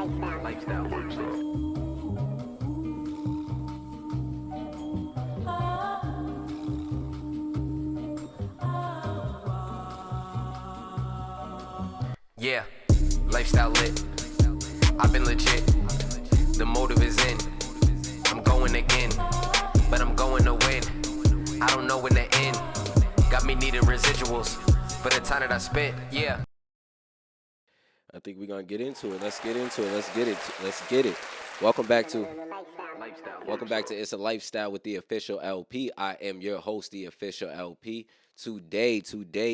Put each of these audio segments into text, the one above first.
Yeah, lifestyle lit. I've been legit. The motive is in. I'm going again, but I'm going to win. I don't know when to end. Got me needing residuals for the time that I spent. Yeah. I think we're gonna get into it. Let's get into it. Let's get it. Welcome back to It's a Lifestyle with the Official LP. I am your host, the Official LP. Today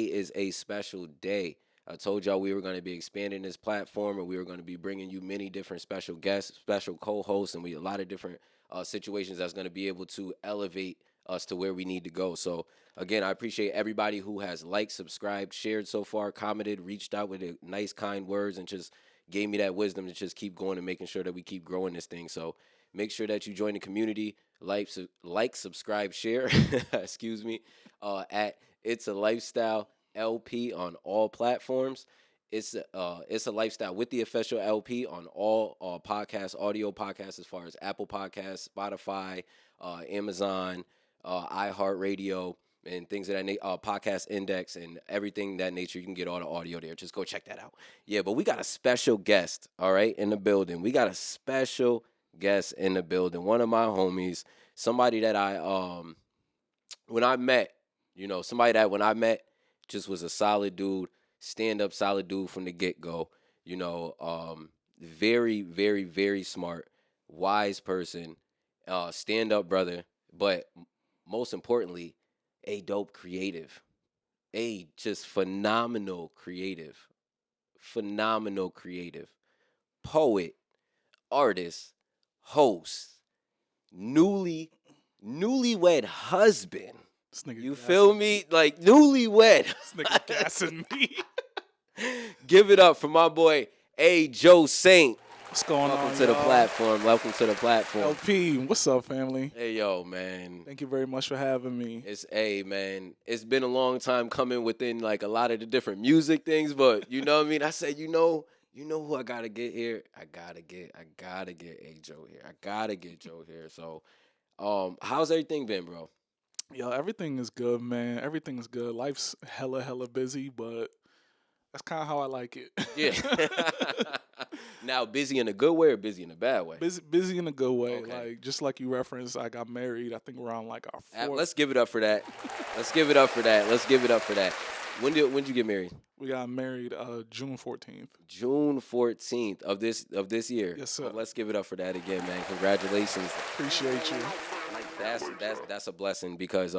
is a special day. I told y'all we were going to be expanding this platform, and we were going to be bringing you many different special guests, special co-hosts, and a lot of different situations that's going to be able to elevate us to where we need to go. So again, I appreciate everybody who has liked, subscribed, shared so far, commented, reached out with nice, kind words, and just gave me that wisdom to just keep going and making sure that we keep growing this thing. So make sure that you join the community, like, subscribe, share, excuse me, at It's a Lifestyle LP on all platforms. It's a Lifestyle with the Official LP on all audio podcasts, as far as Apple Podcasts, Spotify, Amazon, iHeartRadio, and things of that Podcast Index and everything that nature. You can get all the audio there. Just go check that out. Yeah, but we got a special guest, all right, in the building. We got a special guest in the building. One of my homies, somebody that when I met just was a solid dude, stand-up solid dude from the get-go. Very, very, very smart, wise person, stand-up brother, but most importantly, a dope creative, a just phenomenal creative, poet, artist, host, newlywed husband. You feel me? Like newlywed. This nigga gassing me. Give it up for my boy A. Joe Saint. What's going on, Welcome to the platform. LP, what's up, family? Hey, yo, man. Thank you very much for having me. Man. It's been a long time coming within like a lot of the different music things, but you know what I mean? I said, you know who I gotta get here? I gotta get A. Joe here. I gotta get Joe here. So, how's everything been, bro? Yo, everything is good, man. Everything is good. Life's hella busy, but that's kind of how I like it. Yeah. Now, busy in a good way or busy in a bad way? Busy in a good way. Okay. Like, just like you referenced, I got married, I think around like our fourth. Let's give it up for that. When did you get married? We got married June 14th. June 14th of this year. Yes, sir. Well, let's give it up for that again, man. Congratulations. Appreciate you. That's a blessing, because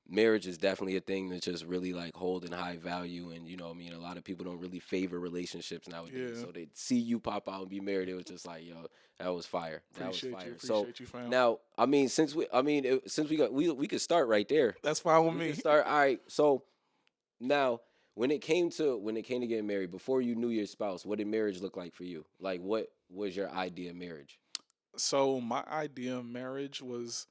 marriage is definitely a thing that's just really like holding high value, and a lot of people don't really favor relationships nowadays. Yeah. So they see you pop out and be married, it was just like, yo, that was fire. Appreciate you, fam. Now, since we could start right there. That's fine with We me. can start. All right. So now, when it came to getting married, before you knew your spouse, what did marriage look like for you? Like, what was your idea of marriage? So my idea of marriage was,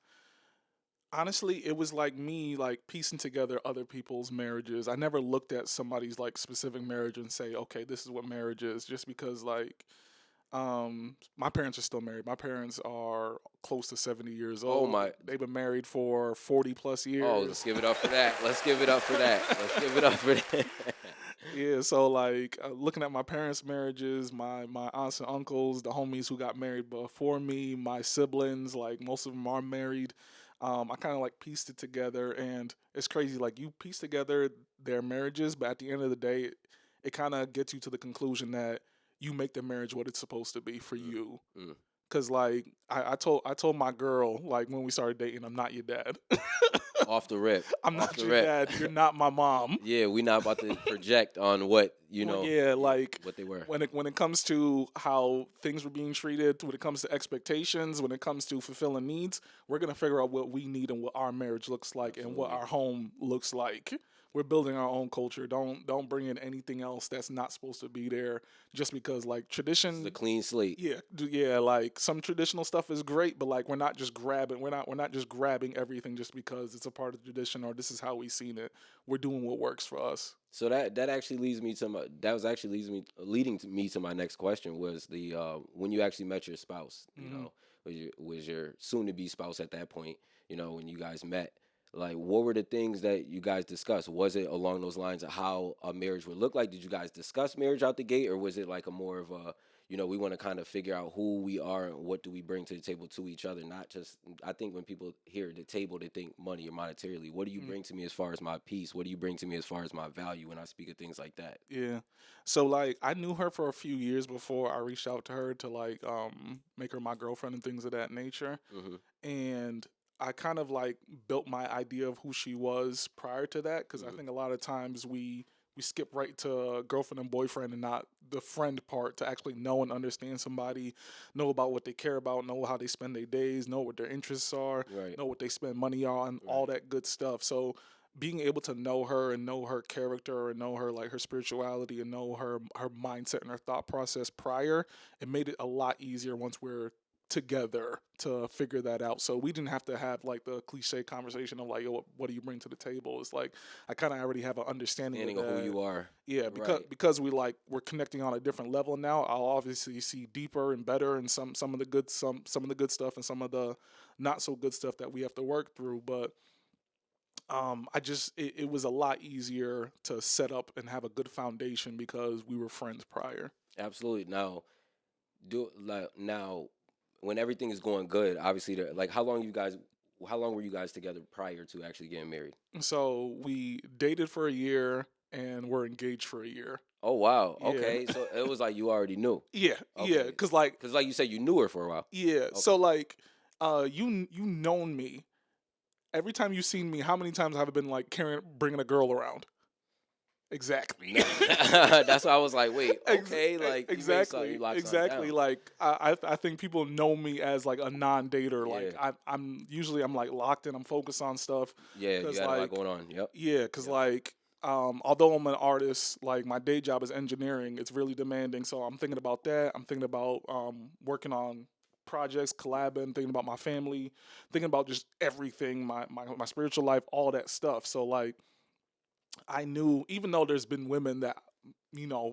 honestly, it was like me like piecing together other people's marriages. I never looked at somebody's like specific marriage and say, okay, this is what marriage is, just because like my parents are still married. My parents are close to 70 years old. Oh my. They've been married for 40 plus years. Oh, let's give it up for that. Yeah, so like looking at my parents' marriages, my aunts and uncles, the homies who got married before me, my siblings, like most of them are married. I kind of like pieced it together, and it's crazy. Like, you piece together their marriages, but at the end of the day, it kind of gets you to the conclusion that you make the marriage what it's supposed to be for you. Cause like I told my girl, like, when we started dating, I'm not your dad. Off the rip. I'm not your dad. You're not my mom. Yeah, we're not about to project on what Yeah, like what they were. When it comes to how things were being treated, when it comes to expectations, when it comes to fulfilling needs, we're gonna figure out what we need and what our marriage looks like and what our home looks like we're building our own culture. Don't bring in anything else that's not supposed to be there just because like This is a tradition. clean slate. Yeah, like some traditional stuff is great, but like we're not just grabbing everything just because it's a part of the tradition or this is how we seen it. We're doing what works for us. So that actually leads me to my that was actually leading to me to my next question was the when you actually met your spouse, you Hmm. know, was your soon to be spouse at that point, you know, when you guys met, like what were the things that you guys discussed? Was it along those lines of how a marriage would look like? Did you guys discuss marriage out the gate, or was it like a more of a, you know, we want to kind of figure out who we are and what do we bring to the table to each other? Not just, I think when people hear the table, they think money or monetarily. What do you bring to me as far as my peace? What do you bring to me as far as my value when I speak of things like that? Yeah. So like I knew her for a few years before I reached out to her to like make her my girlfriend and things of that nature. Hmm. And I kind of like built my idea of who she was prior to that because I Hmm. think a lot of times we skip right to girlfriend and boyfriend and not the friend part to actually know and understand somebody, know about what they care about, know how they spend their days, know what their interests are, Right. know what they spend money on, all Right. that good stuff. So being able to know her and know her character and know her like her spirituality and know her mindset and her thought process prior, it made it a lot easier once we're together to figure that out. So we didn't have to have like the cliche conversation of like, yo, what do you bring to the table? It's like I kind of already have an understanding of Understanding of who that. you are. Yeah, Right. because we're connecting on a different level now. I'll obviously see deeper and better and some of the good some of the good stuff and some of the not so good stuff that we have to work through. But it was a lot easier to set up and have a good foundation because we were friends prior. Absolutely. Now, now when everything is going good, obviously, like how long were you guys together prior to actually getting married? So we dated for a year and we're engaged for a year. Oh wow. Yeah. Okay. So it was like you already knew. Yeah, Okay. cause like Because like you said, you knew her for a while. yeah, Okay. so like you known me. Every time you seen me, how many times have I been like carrying bringing a girl around? Exactly. That's why I was like, wait, okay, like you made something, you locked something Exactly. down. Like I think people know me as like a non-dater. Yeah. Like I'm usually I'm like locked in. I'm focused on stuff. Yeah, you Cause had a lot like going on. Yep. yeah, cause Yep. like although I'm an artist, like my day job is engineering. It's really demanding. So I'm thinking about that. I'm thinking about working on projects, collabing, thinking about my family, thinking about just everything, my spiritual life, all that stuff. So like I knew, even though there's been women that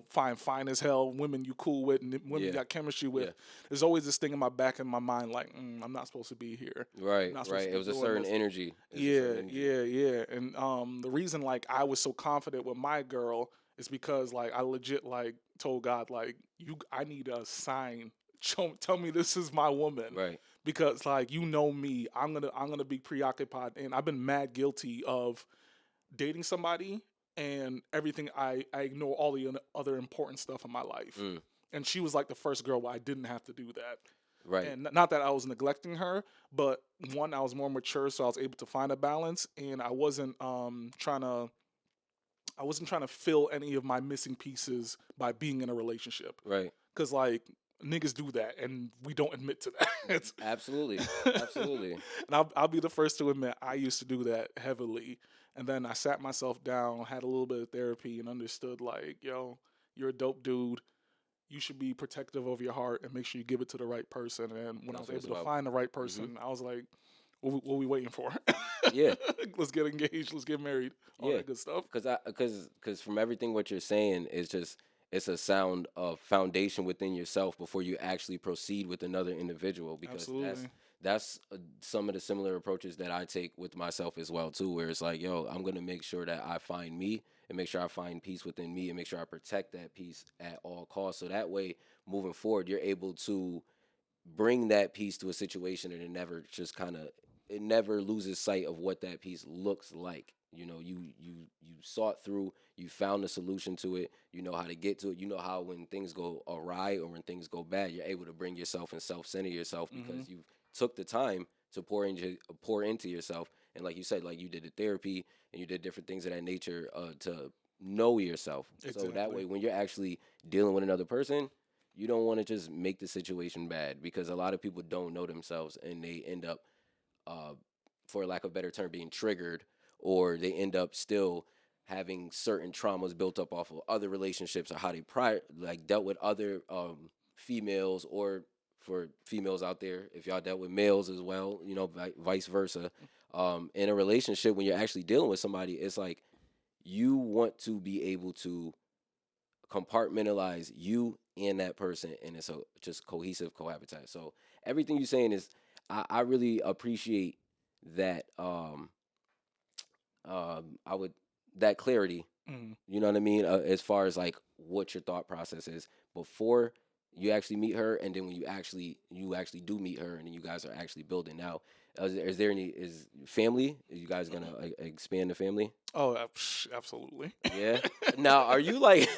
find fine as hell, women you cool with, and women you Yeah. got chemistry Yeah. with. There's always this thing in my back in my mind, like I'm not supposed to be here. I'm Right, not supposed right. to It be was a doing certain this. energy. It's a certain Yeah, energy. yeah. And the reason like I was so confident with my girl is because like I legit like told God like I need a sign. Tell me this is my woman Right. because like me, I'm gonna be preoccupied and I've been mad guilty of dating somebody and everything I ignore all the other important stuff in my life. Mm, And she was like the first girl where I didn't have to do that. right. And not that I was neglecting her, but one, I was more mature, so I was able to find a balance, and I wasn't trying to fill any of my missing pieces by being in a relationship, Right. because like niggas do that, and we don't admit to that. Absolutely. Absolutely. And I'll be the first to admit I used to do that heavily, and then I sat myself down, had a little bit of therapy, and understood like, yo, you're a dope dude, you should be protective of your heart and make sure you give it to the right person. And when I That's was what it's able to about. find the right Hmm. person, I was like, what we waiting for? Yeah. Let's get engaged. Let's get married. All Yeah. that good stuff. Because from everything what you're saying, it's a sound of foundation within yourself before you actually proceed with another individual. Because Absolutely. that's some of the similar approaches that I take with myself as well too. Where it's like, yo, I'm gonna make sure that I find me and make sure I find peace within me and make sure I protect that peace at all costs. So that way, moving forward, you're able to bring that piece to a situation and it never loses sight of what that piece looks like. You know, you sought through, you found a solution to it, you know how to get to it, you know how when things go awry or when things go bad, you're able to bring yourself and self-center yourself Hmm. because you took the time to pour into yourself. And like you said, like you did the therapy and you did different things of that nature to know yourself. So that Exactly. way when you're actually dealing with another person, you don't want to just make the situation bad because a lot of people don't know themselves and they end up, uh, for lack of a better term, being triggered, or they end up still having certain traumas built up off of other relationships, or how they dealt with other females, or for females out there, if y'all dealt with males as well, vice versa. In a relationship, when you're actually dealing with somebody, it's like you want to be able to compartmentalize you and that person, and it's a just cohesive cohabitat. So everything you're saying is, I really appreciate that. I would that clarity. You know what I mean? As far as like what your thought process is before you actually meet her, and then when you actually do meet her, and then you guys are actually building. Now, is there any family? Are you guys gonna expand the family? Oh, absolutely. Yeah. Now, are you like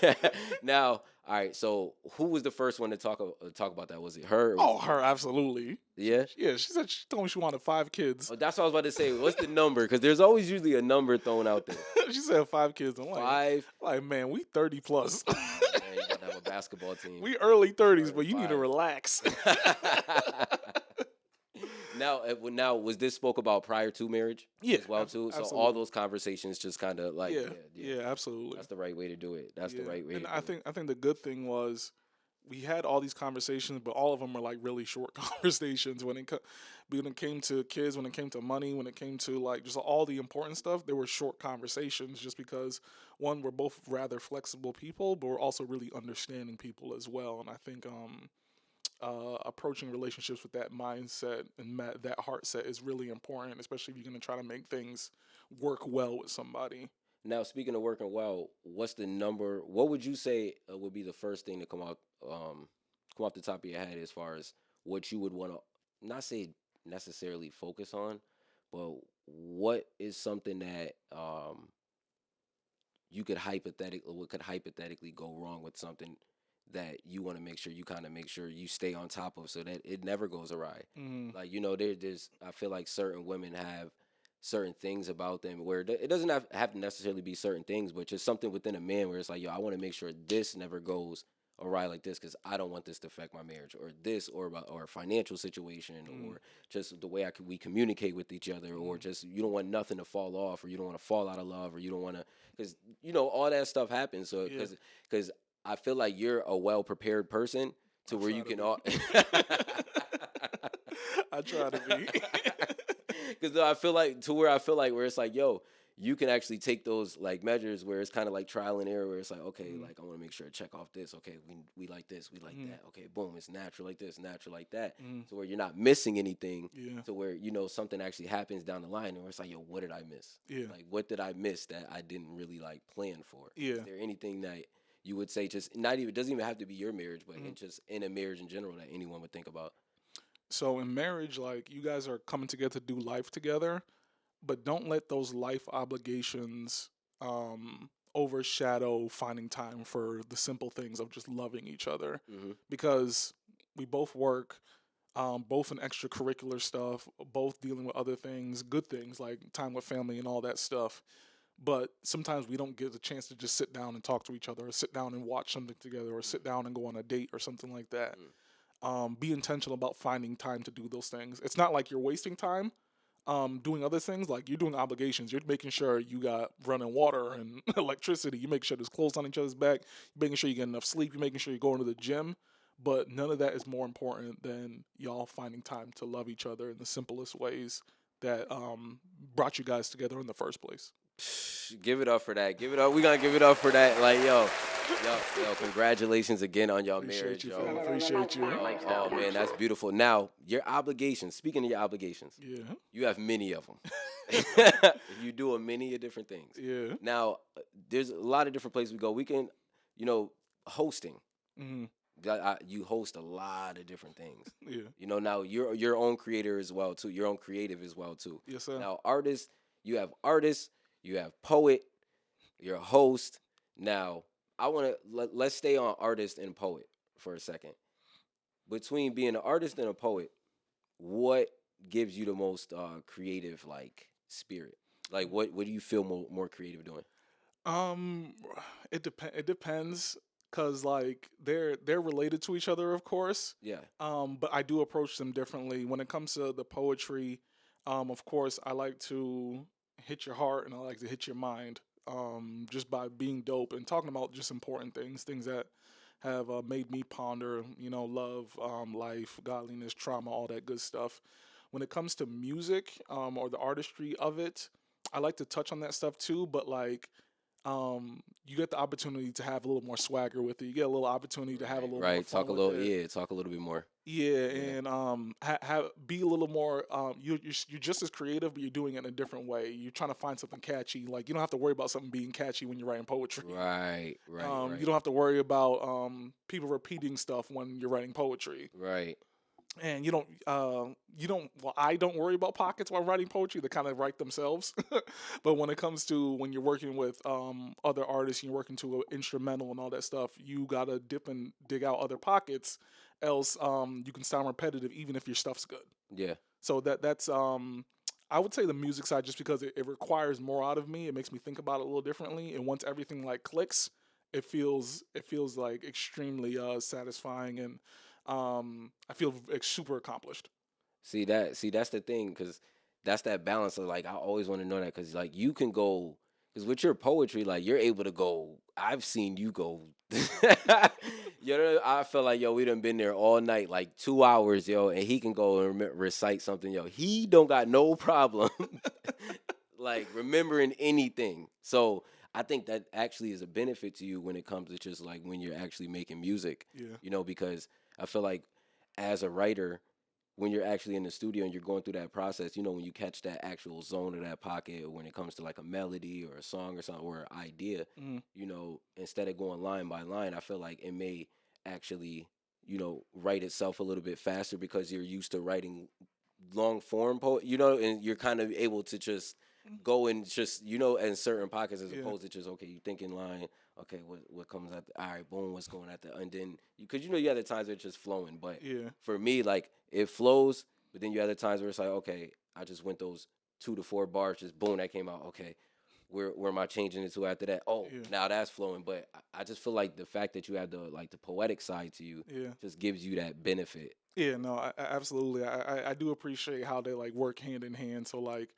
now? All right. So, who was the first one to talk about that? Was it her? Oh, her, absolutely. Yeah. Yeah, she told me she wanted 5 kids. Oh, that's what I was about to say. What's the number? Because there's always usually a number thrown out there. She said 5 kids. I'm like, 5. Like, man, we 30 plus. Man, you about to have a basketball team. We early 30s, but you 5. need to relax. Now, was this spoke about prior to marriage? Yeah, as well too. So absolutely. all those conversations just kind of like yeah, absolutely. That's the right way to do it. That's the right way. And I think the good thing was we had all these conversations, but all of them were like really short conversations when it came to kids, when it came to money, when it came to like just all the important stuff. There were short conversations just because, one, we're both rather flexible people, but we're also really understanding people as well. And I think approaching relationships with that mindset and that heart set is really important, especially if you're going to try to make things work well with somebody. Now, speaking of working well, what's the number? What would you say would be the first thing to come off the top of your head as far as what you would want to, not say necessarily focus on, but what is something that what could hypothetically go wrong with something that you want to make sure you stay on top of, so that it never goes awry. Like, there's I feel like certain women have certain things about them where it doesn't have to necessarily be certain things, but just something within a man where it's like, yo, I want to make sure this never goes awry like this, because I don't want this to affect my marriage, or this, or financial situation, or just the way we communicate with each other, or just you don't want nothing to fall off, or you don't want to fall out of love, or you don't want to, because all that stuff happens. So because I feel like you're a well-prepared person to where you can all. I try to be. Because I feel like where it's like, yo, you can actually take those like measures where it's kind of like trial and error, where it's like, okay, like I want to make sure I check off this. Okay, we like this, we like that. Okay, boom, it's natural like this, natural like that. So where you're not missing anything. To where something actually happens down the line, and where it's like, yo, what did I miss? Like, what did I miss that I didn't really like plan for? Is there anything that you would say, just doesn't even have to be your marriage, but just in a marriage in general, that anyone would think about? So in marriage, like, you guys are coming together to do life together, but don't let those life obligations overshadow finding time for the simple things of just loving each other. Because we both work, both in extracurricular stuff, both dealing with other things, good things like time with family and all that stuff. But sometimes we don't get the chance to just sit down and talk to each other, or sit down and watch something together, or sit down and go on a date or something like that. Be intentional about finding time to do those things. It's not like you're wasting time doing other things. Like, you're doing obligations. You're making sure you got running water and electricity. You make sure there's clothes on each other's back. You're making sure you get enough sleep. You're making sure you're going to the gym. But none of that is more important than y'all finding time to love each other in the simplest ways that brought you guys together in the first place. Give it up for that. Give it up. We're going to give it up for that. Like, yo, congratulations again on y'all marriage, yo. Appreciate you. Oh, man, that's beautiful. Now, your obligations. Speaking of your obligations, you have many of them. You do many of different things. Now, there's a lot of different places we go. We can, hosting. You host a lot of different things. Now you're your own creator as well too. Your own creative as well too. Yes, sir. Now, you have poet, you're a host. Now, I want to let's stay on artist and poet for a second. Between being an artist and a poet, what gives you the most creative like spirit? Like, what do you feel more creative doing? It depends. Cause like they're related to each other, of course. But I do approach them differently. When it comes to the poetry, of course, I like to hit your heart and I like to hit your mind just by being dope and talking about just important things that have made me ponder, love, life, godliness, trauma, all that good stuff. When it comes to music, or the artistry of it, I like to touch on that stuff too, but like, you get the opportunity to have a little more swagger with it. You get a little opportunity to have a Right, little more right. fun Talk a with little, it. yeah. Talk a little bit more. Yeah, Yeah, and be a little more. You're just as creative, but you're doing it in a different way. You're trying to find something catchy. Like you don't have to worry about something being catchy when you're writing poetry. right, right, You right, don't have to worry about people repeating stuff when you're writing poetry. right. And well, I don't worry about pockets while writing poetry. They kind of write themselves. But when it comes to when you're working with other artists and you're working to an instrumental and all that stuff, you gotta dip and dig out other pockets, else you can sound repetitive even if your stuff's good. Yeah. So that's I would say the music side, just because it requires more out of me. It makes me think about it a little differently, and once everything like clicks, it feels like extremely satisfying, and I feel super accomplished. See, that's the thing, because that's that balance of like I always want to know that, because like you can go, because with your poetry, like you're able to go. I've seen you go. I feel like yo, we done been there all night, like 2 hours, yo, and he can go and recite something, yo. He don't got no problem, like remembering anything. So I think that actually is a benefit to you when it comes to just like when you're actually making music, Yeah, because I feel like as a writer, when you're actually in the studio and you're going through that process, when you catch that actual zone of that pocket when it comes to like a melody or a song or something or an idea, mm, instead of going line by line, I feel like it may actually, write itself a little bit faster because you're used to writing long form and you're kind of able to just go and just, in certain pockets as yeah, opposed to just, okay, you think in line, okay, what comes at all right, boom, what's going at the, and then, because you have the times where it's just flowing, but yeah, for me, like, it flows, but then you have the times where it's like, okay, I just went those 2 to 4 bars, just boom, that came out, okay, where am I changing it to after that? Oh, yeah, now that's flowing, but I just feel like the fact that you have the poetic side to you yeah. just gives you that benefit. Yeah, no, absolutely. I do appreciate how they like work hand in hand. So like,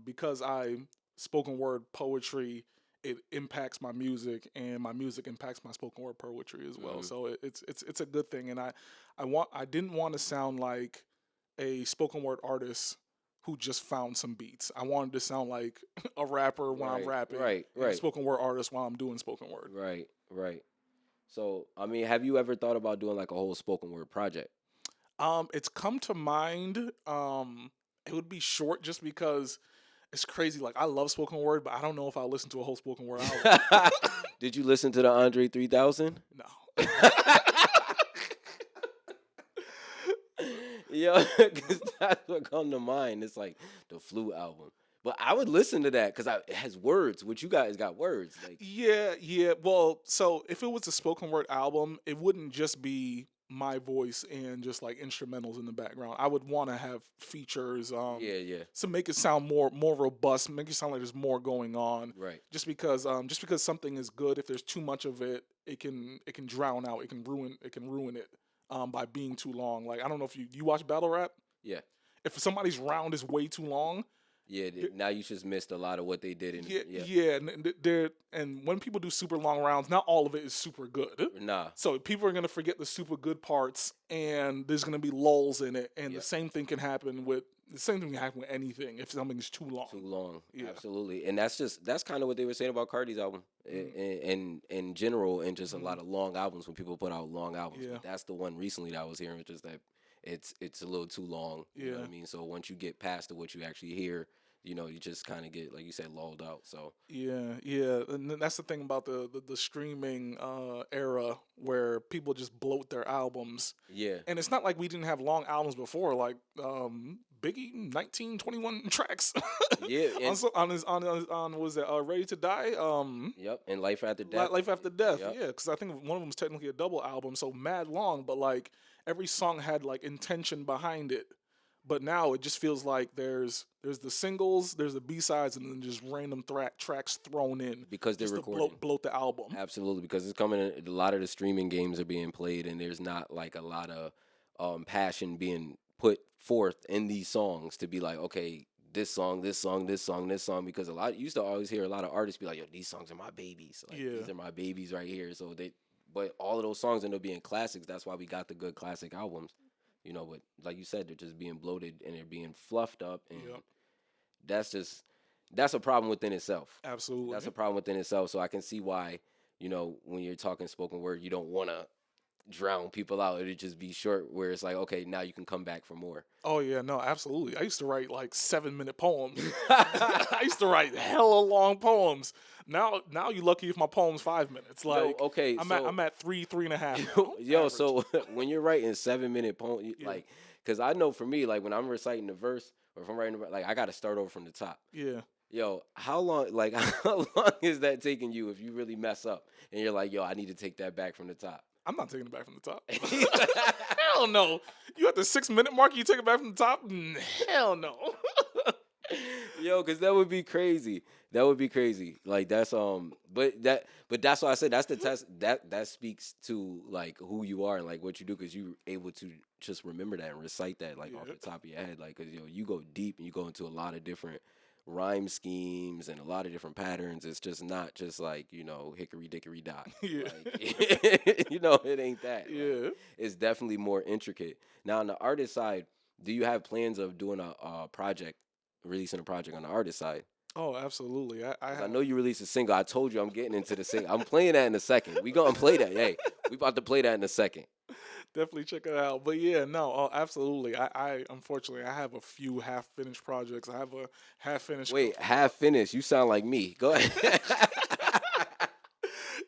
because I spoken word poetry, it impacts my music, and my music impacts my spoken word poetry as well. Hmm. So it's a good thing. And I didn't want to sound like a spoken word artist who just found some beats. I wanted to sound like a rapper when I'm Right, rapping, right, and a right, spoken word artist while I'm doing spoken word. right, right. So, I mean, have you ever thought about doing like a whole spoken word project? It's come to mind. It would be short just because it's crazy. Like I love spoken word, but I don't know if I'll listen to a whole spoken word album. Did you listen to the Andre 3000? No. Yo, because that's what come to mind. It's like the Flu album. But I would listen to that because it has words, which you guys got words. Like, Yeah, yeah. Well, so if it was a spoken word album, it wouldn't just be my voice and just like instrumentals in the background. I would want to have features, yeah, yeah, to make it sound more robust, make it sound like there's more going on. right. Just because something is good, if there's too much of it, it can drown out, it can ruin it, by being too long. Like I don't know if you watch battle rap. Yeah, If somebody's round is way too long, yeah. Now you just missed a lot of what they did. yeah, Yeah, yeah, and when people do super long rounds, not all of it is super good. nah, So people are gonna forget the super good parts, and there's gonna be lulls in it. And yeah. the same thing can happen with anything if something's too long. Too long, Yeah. absolutely, and that's kind of what they were saying about Cardi's album, in general, and just a lot Mhm. of long albums when people put out long albums. Yeah. But that's the one recently that I was hearing, just that it's a little too long. You know what Yeah. I mean? So once you get past to what you actually hear, you just kind of get, like you said, lulled out. So Yeah, yeah, and then that's the thing about the streaming era where people just bloat their albums, yeah, and it's not like we didn't have long albums before, like Biggie 1921 tracks yeah, on and on was it Ready to Die, yep, and Life After Death. Life After Death, Yep. yeah, because I think one of them was technically a double album, so mad long, but like every song had like intention behind it. But now it just feels like there's the singles, there's the B-sides, and then just random tracks thrown in Because they're just to recording. bloat the album. Absolutely, because it's coming in, a lot of the streaming games are being played, and there's not like a lot of passion being put forth in these songs to be like, okay, this song, this song, this song, this song, because a lot you used to always hear a lot of artists be like, yo, these songs are my babies. Like Yeah. these are my babies right here. So but all of those songs end up being classics. That's why we got the good classic albums. But like you said, they're just being bloated and they're being fluffed up, and Yep. that's a problem within itself. Absolutely. That's a problem within itself. So I can see why, when you're talking spoken word, you don't want to drown people out. It'd just be short where it's like, okay, now you can come back for more. Oh yeah, no, absolutely. I used to write like 7-minute poems. I used to write hella long poems. Now you're lucky if my poem's 5 minutes. Like, okay, I'm at 3.5. Yo, average. so when you're writing 7-minute poem, Yeah. like, because I know for me, like when I'm reciting the verse or if I'm writing, like I got to start over from the top. Yeah. Yo, how long is that taking you if you really mess up and you're like, yo, I need to take that back from the top? I'm not taking it back from the top. Hell no. You at the 6-minute mark, you take it back from the top? Hell no. Yo, because that would be crazy. That would be crazy. Like that's but that's why I said that's the test that speaks to like who you are and like what you do, because you're able to just remember that and recite that like off the top of your head. Like, because you go deep and you go into a lot of different rhyme schemes and a lot of different patterns. It's just not just like, hickory dickory dock. Yeah. Like, it ain't that. Yeah. Like, it's definitely more intricate. Now on the artist side, do you have plans of doing a project, releasing a project on the artist side? Oh, absolutely. I know you released a single. I told you I'm getting into the single. I'm playing that in a second. We gonna play that. Hey, we about to play that in a second. Definitely check it out. But yeah, no, absolutely. I unfortunately I have a few half-finished projects. I have a half-finished. Wait, half finished? You sound like me. Go ahead.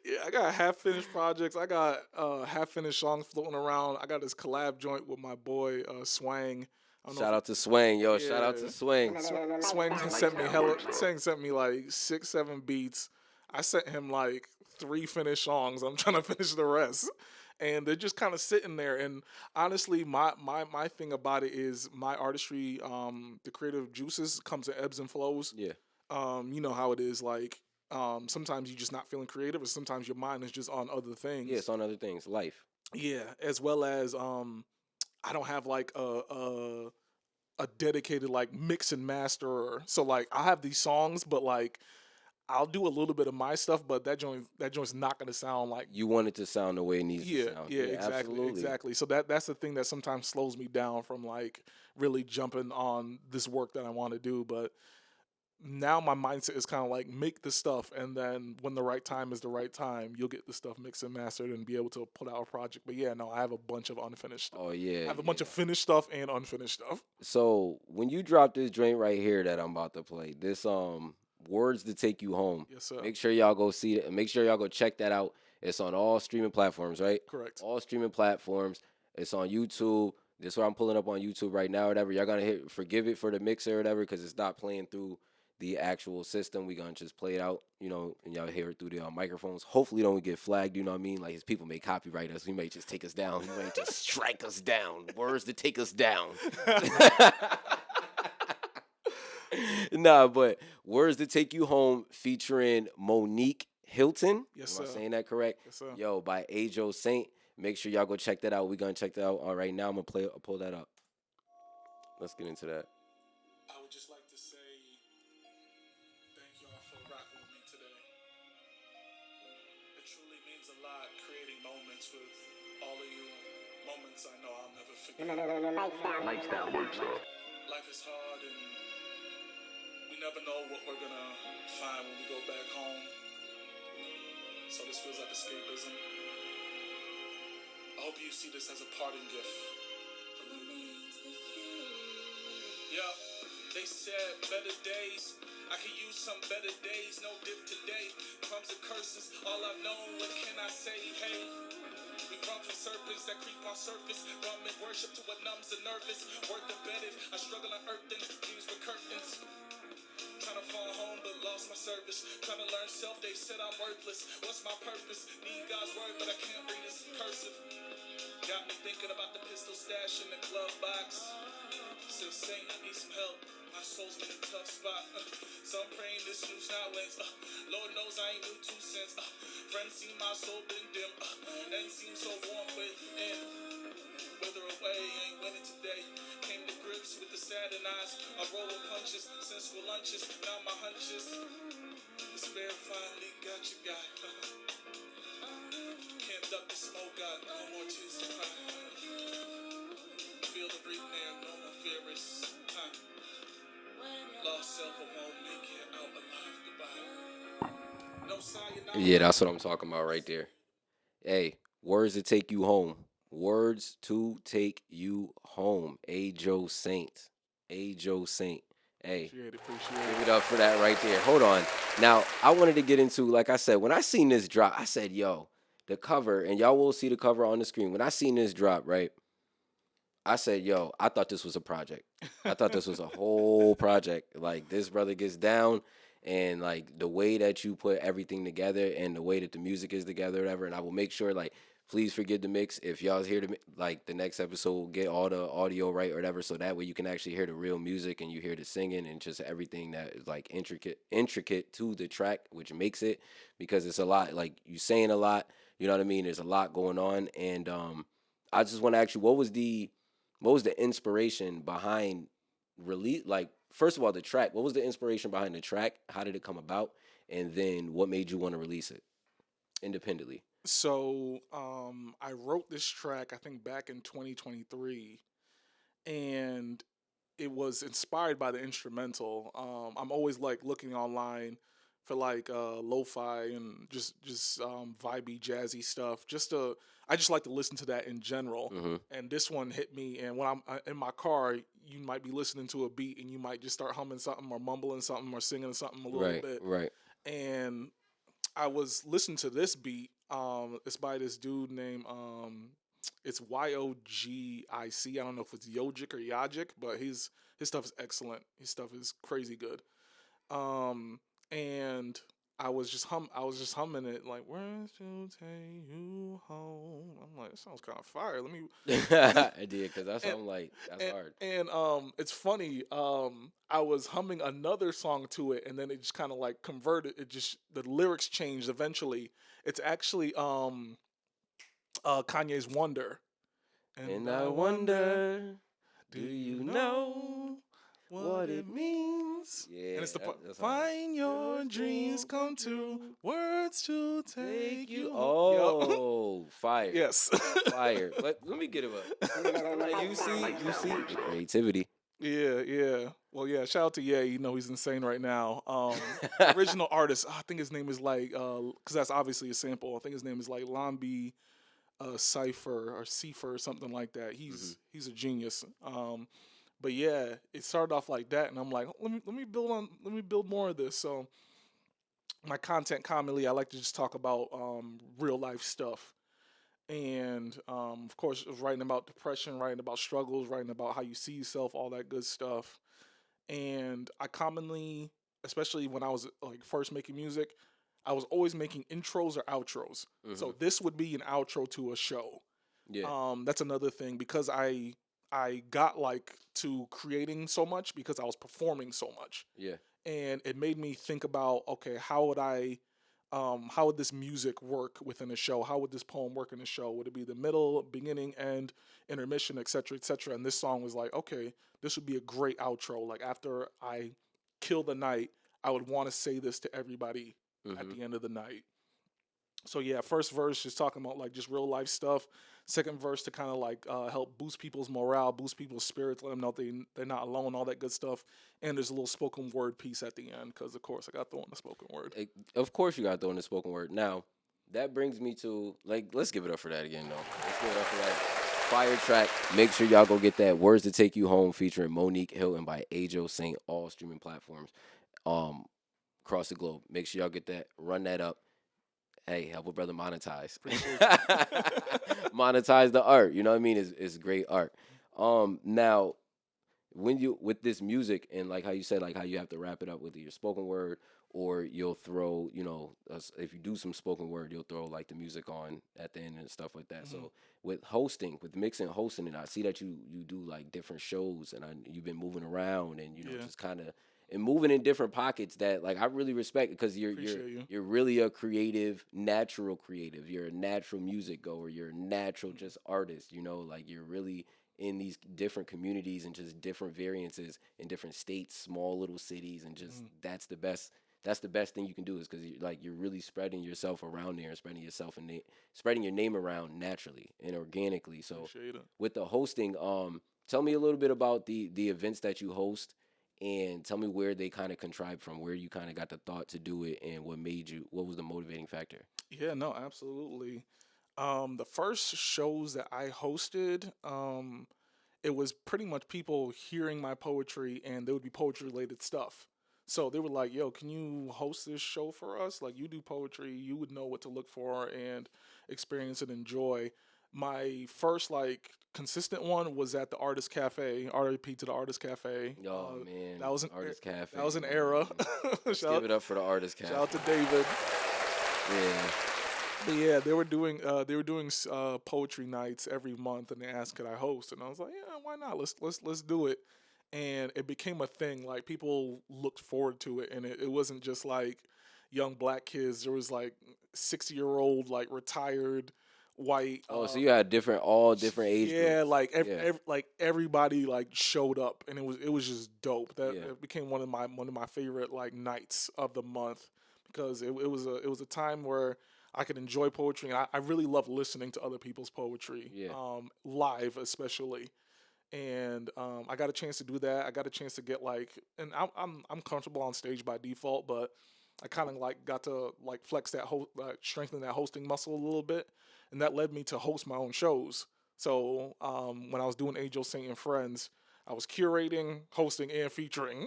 Yeah, I got half-finished projects. I got half-finished songs floating around. I got this collab joint with my boy Swang. Shout out to Swang, yo. Shout out to Swang. Swang sent me like 6-7 beats. I sent him like 3 finished songs. I'm trying to finish the rest. And they're just kind of sitting there. And honestly, my thing about it is my artistry, the creative juices comes in ebbs and flows. Yeah. You know how it is. Like, sometimes you're just not feeling creative, or sometimes your mind is just on other things. Yeah, it's on other things. Life. Yeah, as well as I don't have like a dedicated like mix and master. So like I have these songs, but like I'll do a little bit of my stuff, but that joint's not gonna sound like you want it to sound the way it needs to sound. Yeah, exactly. So that's the thing that sometimes slows me down from like really jumping on this work that I want to do. But now my mindset is kind of like make the stuff, and then when the right time is the right time, you'll get the stuff mixed and mastered and be able to put out a project. But yeah, no, I have a bunch of unfinished stuff. Oh yeah. I have a bunch of finished stuff and unfinished stuff. So when you drop this joint right here that I'm about to play, this Words to Take You Home. Yes, sir. Make sure y'all go see it. Make sure y'all go check that out. It's on all streaming platforms, right? Correct. All streaming platforms. It's on YouTube. This is what I'm pulling up on YouTube right now, or whatever. Y'all gonna forgive it for the mixer or whatever, because it's not playing through the actual system. We gonna just play it out, and y'all hear it through the microphones. Hopefully don't get flagged, you know what I mean? Like, his people may copyright us. He may just take us down. He may just strike us down. Words to take us down. Nah, but Words to Take You Home featuring Monique Hilton. Yes, Am I sir. saying that correct? Yes, sir. Yo, by Ajo Saint. Make sure y'all go check that out. We're gonna check that out right now. I'm gonna pull that up. Let's get into that. I would just like to say thank y'all for rocking with me today. It truly means a lot creating moments with all of you. Moments I know I'll never forget. Lifestyle. Life is hard, and we never know what we're gonna find when we go back home. So this feels like escapism. I hope you see this as a parting gift from me. Yeah, they said better days. I could use some better days. No diff today. Crumbs and curses. All I've known. What can I say? Hey, we run from serpents that creep on surface. Run and worship to what numbs the nervous. Worth embedded. I struggle on earth and dreams with curtains. Trying to fall home but lost my service. Trying to learn self. They said I'm worthless. What's my purpose? Need God's word but I can't read this in cursive. Got me thinking about the pistol stash in the glove box. Still saying I need some help. My soul's in a tough spot. So I'm praying this news not wins. Lord knows I ain't new 2 cents. Friends see my soul been dim. And seem so warm within. Wither away, ain't winning today. Came to grips with the sad and eyes. A roll of punches, sensual lunches. Now my hunches. Despair finally got you, guy. Can't duck the smoke, got no more tears to cry. Feel the breathing air, no more fear is time. Lost self, I won't make it out alive. Goodbye. No sayonara. Yeah, that's what I'm talking about right there. Hey, words to take you home. Words to take you home. A. Joe Saint. A. Joe Saint. Hey, give it up for that right there. Hold on. Now, I wanted to get into, like I said, when I seen this drop, I said, yo, the cover, and y'all will see the cover on the screen. When I seen this drop, right, I said, yo, I thought this was a project. I thought this was a whole project. Like, this brother gets down, and, like, the way that you put everything together and the way that the music is together, whatever, and I will make sure, like, please forgive the mix. If y'all's here to, like, the next episode, we'll get all the audio right or whatever, so that way you can actually hear the real music and you hear the singing and just everything that is, like, intricate to the track, which makes it, because it's a lot, like, you saying a lot, you know what I mean? There's a lot going on, and I just want to ask you, what was the inspiration behind release? Like, first of all, the track. What was the inspiration behind the track? How did it come about? And then what made you want to release it independently? So I wrote this track, I think, back in 2023, and it was inspired by the instrumental. I'm always like looking online for like lo-fi and just vibey, jazzy stuff. I just like to listen to that in general. Mm-hmm. And this one hit me. And when I'm in my car, you might be listening to a beat and you might just start humming something or mumbling something or singing something a little bit. Right. And I was listening to this beat. It's by this dude named it's Yogic. I don't know if it's Yogic or Yajic, but his stuff is excellent. His stuff is crazy good. And I was just humming it like, "Where's to take you home?" I'm like, "It sounds kind of fire." Let me. I did, because that's something like that's hard. And it's funny. I was humming another song to it, and then it just kind of like converted. The lyrics changed eventually. It's actually Kanye's "Wonder." And I wonder, do you know what it means? Yeah, and it's that's find your dreams come true, words to take you. Oh, fire! Yes. Fire. Let me get him up. You see the creativity. Yeah. Well, yeah. Shout out to Ye. You know he's insane right now. Original artist. I think his name is like, because that's obviously a sample. I think his name is like Lambi Cipher or Cipher or something like that. He's a genius. But yeah, it started off like that, and I'm like, let me build more of this. So my content commonly, I like to just talk about real life stuff, and of course, I was writing about depression, writing about struggles, writing about how you see yourself, all that good stuff. And I commonly, especially when I was like first making music, I was always making intros or outros. Mm-hmm. So this would be an outro to a show. Yeah. That's another thing, because I got like to creating so much because I was performing so much. Yeah. And it made me think about, okay, how would this music work within a show? How would this poem work in a show? Would it be the middle, beginning, end, intermission, etc., etc.? And this song was like, okay, this would be a great outro. Like after I kill the night, I would want to say this to everybody at the end of the night. So yeah, first verse just talking about like just real life stuff. Second verse to kind of like help boost people's morale, boost people's spirits, let them know they're not alone, all that good stuff. And there's a little spoken word piece at the end, because of course I got to throw in the spoken word. Of course you got to throw in the spoken word. Now, that brings me to, like, let's give it up for that again, though. Let's give it up for that fire track. Make sure y'all go get that. Words to Take You Home featuring Monique Hilton by Ajo Saint, all streaming platforms across the globe. Make sure y'all get that. Run that up. Hey, help a brother monetize. Monetize the art. You know what I mean? It's great art. Now, when you with this music and like how you said, like how you have to wrap it up with your spoken word, or you'll throw, if you do some spoken word, you'll throw like the music on at the end and stuff like that. Mm-hmm. So with mixing, hosting, and I see that you do like different shows, and you've been moving around, and just kind of and moving in different pockets that like I really respect because Appreciate you. you're really a creative, natural creative. You're a natural music goer. You're a natural just artist. You know, like you're really in these different communities and just different variances in different states, small little cities, and just that's the best. That's the best thing you can do is because you're really spreading yourself around there and spreading yourself and spreading your name around naturally and organically. So Appreciate it. with the hosting, tell me a little bit about the events that you host and tell me where they kind of contrived from, where you kind of got the thought to do it and what was the motivating factor? Yeah, no, absolutely. The first shows that I hosted, it was pretty much people hearing my poetry and there would be poetry related stuff. So they were like, yo, can you host this show for us? Like, you do poetry, you would know what to look for and experience and enjoy. My first, like, consistent one was at the Artist Cafe, RIP to the Artist Cafe. Oh man, That was an Artist Cafe. that was an era. Let's shout, give it up for the Artist Cafe. shout out to David. Yeah. But yeah, they were doing poetry nights every month, and they asked could I host, and I was like, yeah, why not? Let's do it. And it became a thing. Like people looked forward to it, and it wasn't just like young black kids. There was like 60-year-old like retired white. Oh, so you had all different age Yeah, groups. like Yeah. like everybody like showed up, and it was just dope. That Yeah. it became one of my favorite like nights of the month because it was a time where I could enjoy poetry, and I really love listening to other people's poetry, Yeah. live especially. And I got a chance to do that. I got a chance to get like, and I'm comfortable on stage by default, but I kind of like got to like flex that strengthen that hosting muscle a little bit, and that led me to host my own shows. So when I was doing Angel Saint and Friends, I was curating, hosting, and featuring.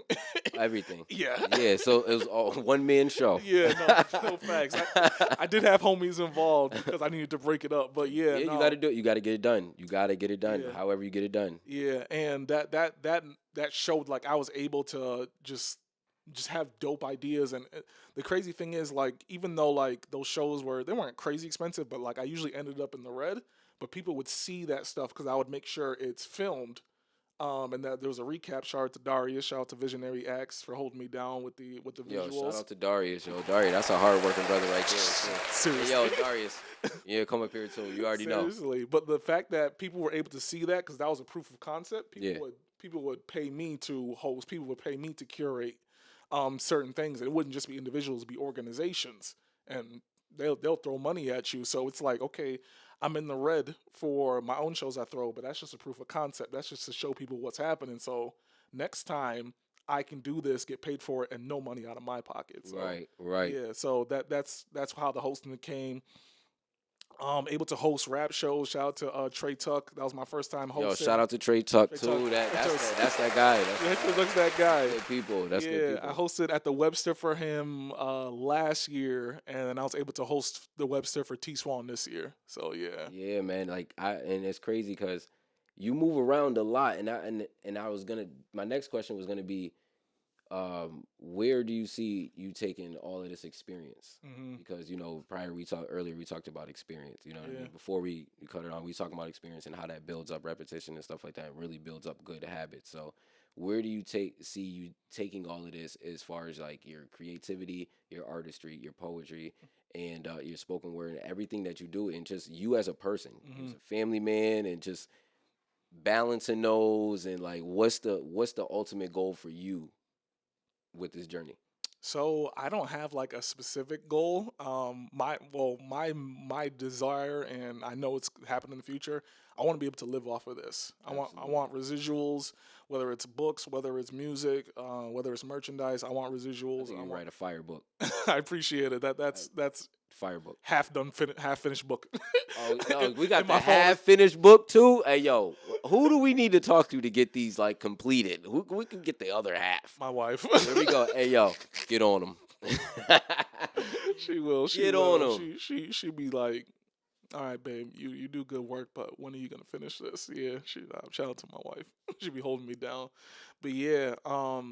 Everything. Yeah. Yeah, so it was all one man show. Yeah, no facts. I did have homies involved because I needed to break it up, but yeah, Yeah, no. you got to do it. You got to get it done. You got to get it done. Yeah. However you get it done. Yeah, and that showed like I was able to just have dope ideas, and the crazy thing is like even though like those shows they weren't crazy expensive, but like I usually ended up in the red, but people would see that stuff because I would make sure it's filmed. And that there was a recap. Shout out to Darius. Shout out to Visionary X for holding me down with the Yo, visuals. shout out to Darius. Yo, Darius, that's a hard working brother right there. Seriously. Hey, yo, Darius. Yeah, come up here too. You already know. Seriously, but the fact that people were able to see that because that was a proof of concept, Yeah. people would pay me to host. People would pay me to curate certain things. And it wouldn't just be individuals; it'd be organizations, and they'll throw money at you. So it's like, okay, I'm in the red for my own shows I throw, but that's just a proof of concept. That's just to show people what's happening. So next time I can do this, get paid for it, and no money out of my pocket. So, Right. yeah, so that's how the hosting came. Able to host rap shows. Shout out to Trey Tuck. That was my first time hosting. Yo, shout out to Trey Tuck Trey too. Tuck. That's that guy. Yeah, that's that guy. That's good people. That's Yeah, good people. I hosted at the Webster for him last year, and I was able to host the Webster for T Swan this year. So yeah. Yeah, man. Like and it's crazy because you move around a lot, and I was gonna. My next question was gonna be, where do you see you taking all of this experience? Mm-hmm. Because earlier we talked about experience. You know what I Yeah. mean? Before we cut it on, we talking about experience and how that builds up repetition and stuff like that. And really builds up good habits. So where do you see you taking all of this as far as like your creativity, your artistry, your poetry, and your spoken word, and everything that you do, and just you as a person, Mm-hmm. as a family man, and just balancing those, and like what's the ultimate goal for you with this journey? So I don't have like a specific goal. My desire, and I know it's happening in the future. I want to be able to live off of this. I want residuals, whether it's books, whether it's music, whether it's merchandise. I want I residuals. think you write a fire book. I appreciate it. That's Fire book. half finished book. Oh, no, we got In the my phone. half finished book too. Hey, yo, who do we need to talk to get these like completed? Who we can get the other half? My wife. Here we go. Hey, yo, get on them. She will. She Get will. on 'em. She be like, all right, babe, you do good work, but when are you gonna finish this? Yeah, shout out to my wife. She be holding me down, but yeah,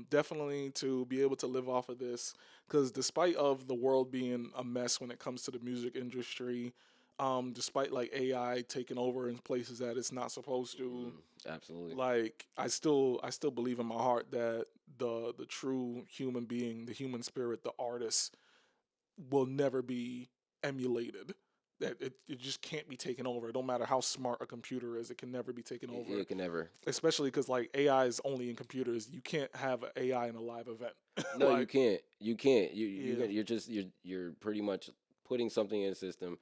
definitely to be able to live off of this, because despite of the world being a mess when it comes to the music industry, despite like AI taking over in places that it's not supposed to, Absolutely. like I still believe in my heart that the true human being, the human spirit, the artist will never be emulated. That it just can't be taken over. It don't matter how smart a computer is, it can never be taken over. It can never. Especially because like AI is only in computers. You can't have an AI in a live event. No, Like, you can't. You can't. Yeah. You're pretty much putting something in a system,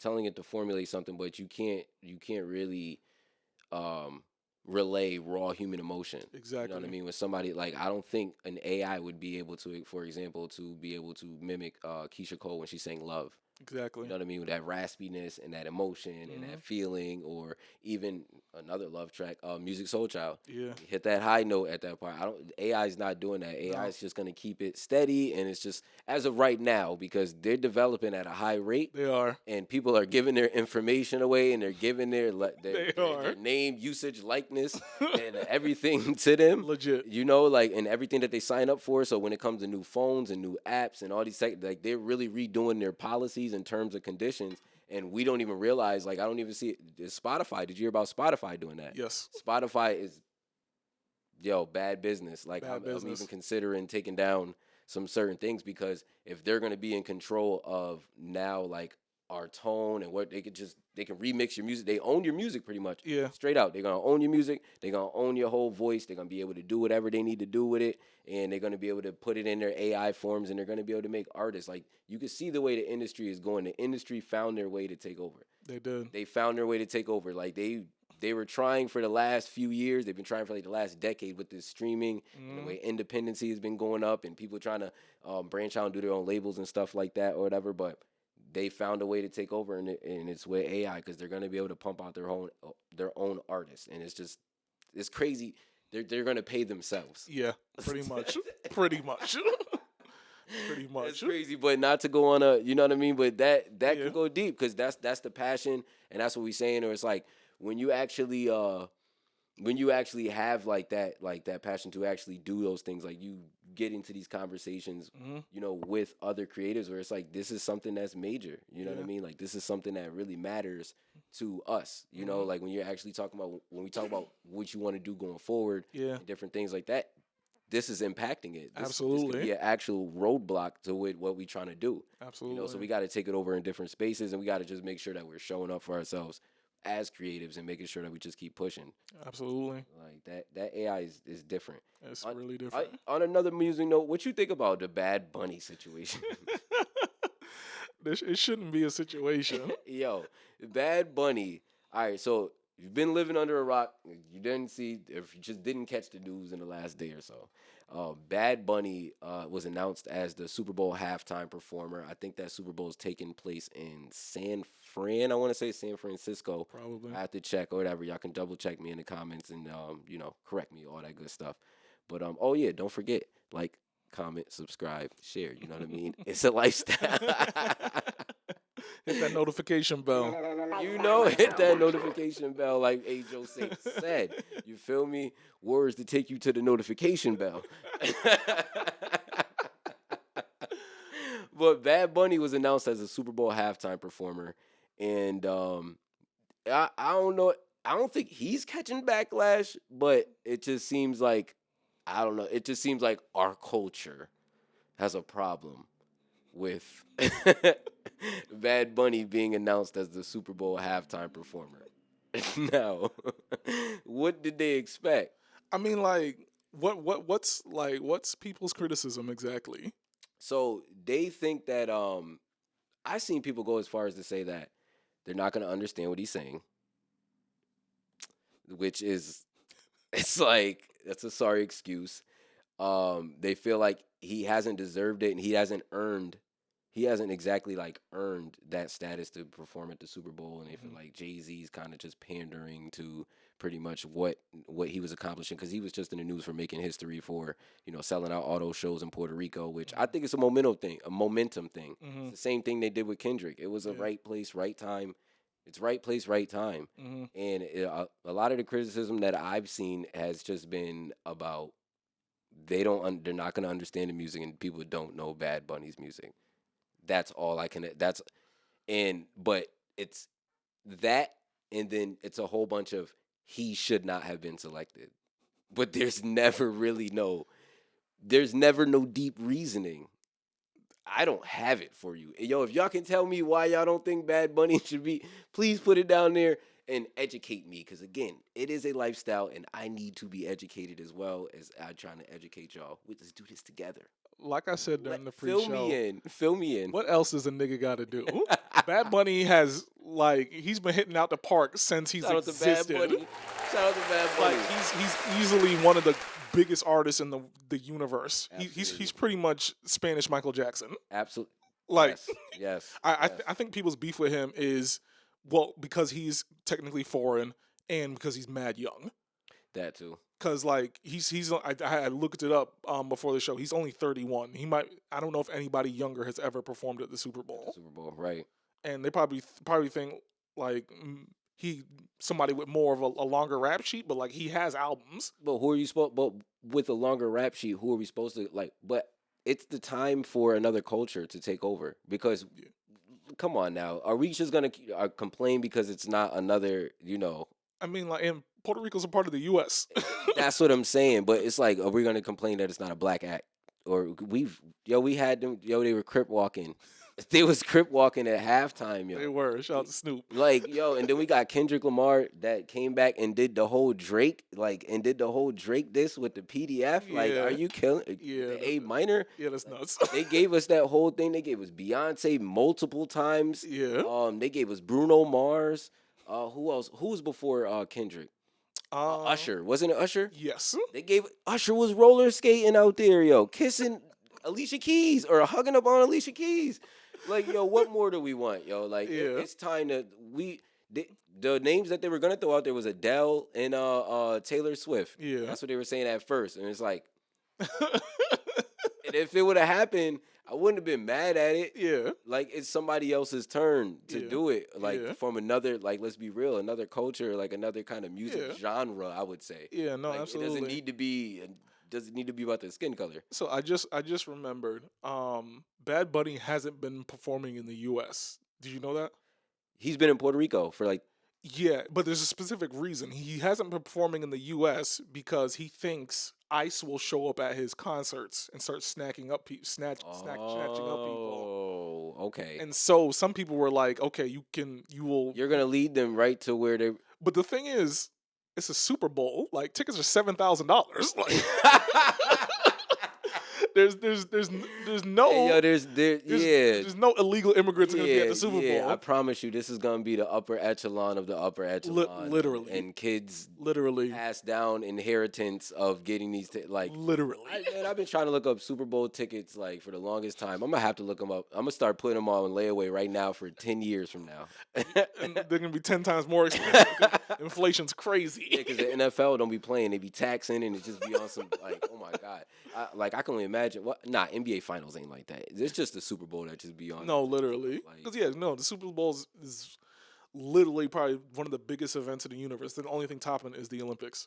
telling it to formulate something, but you can't really um relay raw human emotion. You know what I Exactly. mean? When somebody like I don't think an AI would be able to, for example, to be able to mimic Keisha Cole when she sang Love. Exactly. You know what I mean? With that raspiness and that emotion and Mhm. that feeling, or even another love track, Music Soul Child. Yeah. Hit that high note at that part. I don't. AI is not doing that. AI No. is just gonna keep it steady, and it's just as of right now because they're developing at a high rate, They are. and people are giving their information away, and they're giving They their are. name, usage, likeness, and everything to them. Legit. You know, like and everything that they sign up for. So when it comes to new phones and new apps and all these like they're really redoing their policies and terms and conditions, and we don't even realize. Like I don't even see it. It's Spotify. Did you hear about Spotify doing that? Yes. Spotify is bad business. Like Bad I'm even business. considering taking down some certain things because if they're gonna be in control of now, like our tone and what they can remix your music. They own your music pretty much. Yeah. Straight out. They're gonna own your music. They're gonna own your whole voice. They're gonna be able to do whatever they need to do with it, and they're gonna be able to put it in their AI forms, and they're gonna be able to make artists. Like you can see the way the industry is going. The industry found their way to take over. They did. They found their way to take over. Like they were trying for the last few years. They've been trying for like the last decade with this streaming and the way independency has been going up and people trying to branch out and do their own labels and stuff like that or whatever. But they found a way to take over, and it's with AI because they're going to be able to pump out their own artists, and it's crazy. They're going to pay themselves. Yeah. Pretty much. Pretty much. Pretty much. It's crazy, but not to go on a, you know what I mean. But that Yeah. can go deep because that's the passion, and that's what we're saying. Or it's like when you actually have like that passion to actually do those things, like you get into these conversations, you know, with other creatives where it's like this is something that's major. You know what I Yeah. mean? Like this is something that really matters to us. You know, like when you're actually talking about when we talk about what you want to do going forward, Yeah. and different things like that. This is impacting it. This could Absolutely. be an actual roadblock to what we're trying to do. Absolutely. You know, so we got to take it over in different spaces, and we got to just make sure that we're showing up for ourselves as creatives and making sure that we just keep pushing. Absolutely. Like that AI is different. It's On- really different. On another music note, what you think about the Bad Bunny situation? It shouldn't be a situation. Yo, Bad Bunny. All right, so you've been living under a rock. You just didn't catch the news in the last day or so. Bad Bunny was announced as the Super Bowl halftime performer. I think that Super Bowl is taking place in San Fran. I want to say San Francisco. Probably. I have to check or whatever. Y'all can double check me in the comments and correct me, all that good stuff. But oh yeah, don't forget, like, comment, subscribe, share. You know what I mean? It's a lifestyle. Hit that notification bell. You know, hit that notification bell, like Joe said. You feel me? Words to take you to the notification bell. But Bad Bunny was announced as a Super Bowl halftime performer, and I don't know. I don't think he's catching backlash, but it just seems like I don't know. It just seems like our culture has a problem with Bad Bunny being announced as the Super Bowl halftime performer. Now, what did they expect? I mean, like, what's people's criticism exactly? So they think that I've seen people go as far as to say that they're not going to understand what he's saying, which is it's like that's a sorry excuse. They feel like he hasn't deserved it and he hasn't exactly like earned that status to perform at the Super Bowl, and they feel like Jay-Z's kind of just pandering to pretty much what he was accomplishing because he was just in the news for making history for selling out all those shows in Puerto Rico, which I think is a momentum thing. It's the same thing they did with Kendrick. It was a right place, right time. It's right place, right time, and a lot of the criticism that I've seen has just been about they're not going to understand the music and people don't know Bad Bunny's music. That's all I can. But it's that, and then it's a whole bunch of he should not have been selected. But there's never really no there's never no deep reasoning. I don't have it for you. Yo, if y'all can tell me why y'all don't think Bad Bunny should be, please put it down there and educate me. Because again, it is a lifestyle, and I need to be educated as well as I'm trying to educate y'all. Let's do this together. Like I said during the Fill pre-show, me in. Fill me in. what else does a nigga got to do? Bad Bunny has he's been hitting out the park since he's Shout out to Bad existed. Bunny. Shout out to Bad Bunny. Like he's easily one of the biggest artists in the universe. He's Absolutely. pretty much Spanish Michael Jackson. Absolutely. Like Yes. I think people's beef with him is because he's technically foreign and because he's mad young. That too. Because like I looked it up before the show. He's only 31. I don't know if anybody younger has ever performed at the Super Bowl. Super Bowl, right? And they probably think like somebody with more of a longer rap sheet, but like he has albums. But who are you supposed? But with a longer rap sheet, who are we supposed to like? But it's the time for another culture to take over because. Yeah. Come on now, are we just gonna complain because it's not another? I mean, like, and Puerto Rico's a part of the U.S. That's what I'm saying. But it's like, are we gonna complain that it's not a black act? Or we had them. They were crip walking. They was crip walking at halftime, yo. They were. Shout out to Snoop. Like, and then we got Kendrick Lamar that came back and did the whole Drake, diss with the PDF. Like, Yeah. are you killing? Yeah. The A minor. Yeah, that's nuts. They gave us that whole thing. They gave us Beyonce multiple times. Yeah. They gave us Bruno Mars. Who else? Who was before Kendrick? Usher. Wasn't it Usher? Yes. They gave Usher was roller skating out there, yo, kissing Alicia Keys or hugging up on Alicia Keys. Like, yo, what more do we want, yo? Like, Yeah. it's time to the names that they were gonna throw out there was Adele and Taylor Swift. Yeah. That's what they were saying at first, and it's like, and if it would have happened, I wouldn't have been mad at it. Yeah. Like, it's somebody else's turn to Yeah. do it. Like, Yeah. from another, like, let's be real, another culture, like another kind of music Yeah. genre, I would say. Yeah. No, Like, absolutely. It doesn't need to be about the skin color. So I just remembered. Bad Bunny hasn't been performing in the U.S. Did you know that? He's been in Puerto Rico for like, Yeah, but there's a specific reason. He hasn't been performing in the U.S. because he thinks ICE will show up at his concerts and start snatching up snatching up people. Oh, okay. And so some people were like, "Okay, you will." You're gonna lead them right to where they. But the thing is, it's a Super Bowl. Like tickets are $7,000. Like there's no Hey, yo, there's no illegal immigrants gonna be at the Super Bowl. I promise you, this is gonna be the upper echelon of the upper echelon. Literally. and kids Literally, pass down inheritance of getting these literally. I've been trying to look up Super Bowl tickets like for the longest time. I'm gonna have to look them up. I'm gonna start putting them on layaway right now for 10 years from now. And they're gonna be 10 times more expensive. Inflation's crazy. Yeah, because the NFL don't be playing; they be taxing, and it just be on some like, oh my god, I can only imagine. What? Nah, NBA Finals ain't like that. It's just the Super Bowl that just be on. No, literally. Like- Because the Super Bowl is literally probably one of the biggest events in the universe. The only thing topping is the Olympics.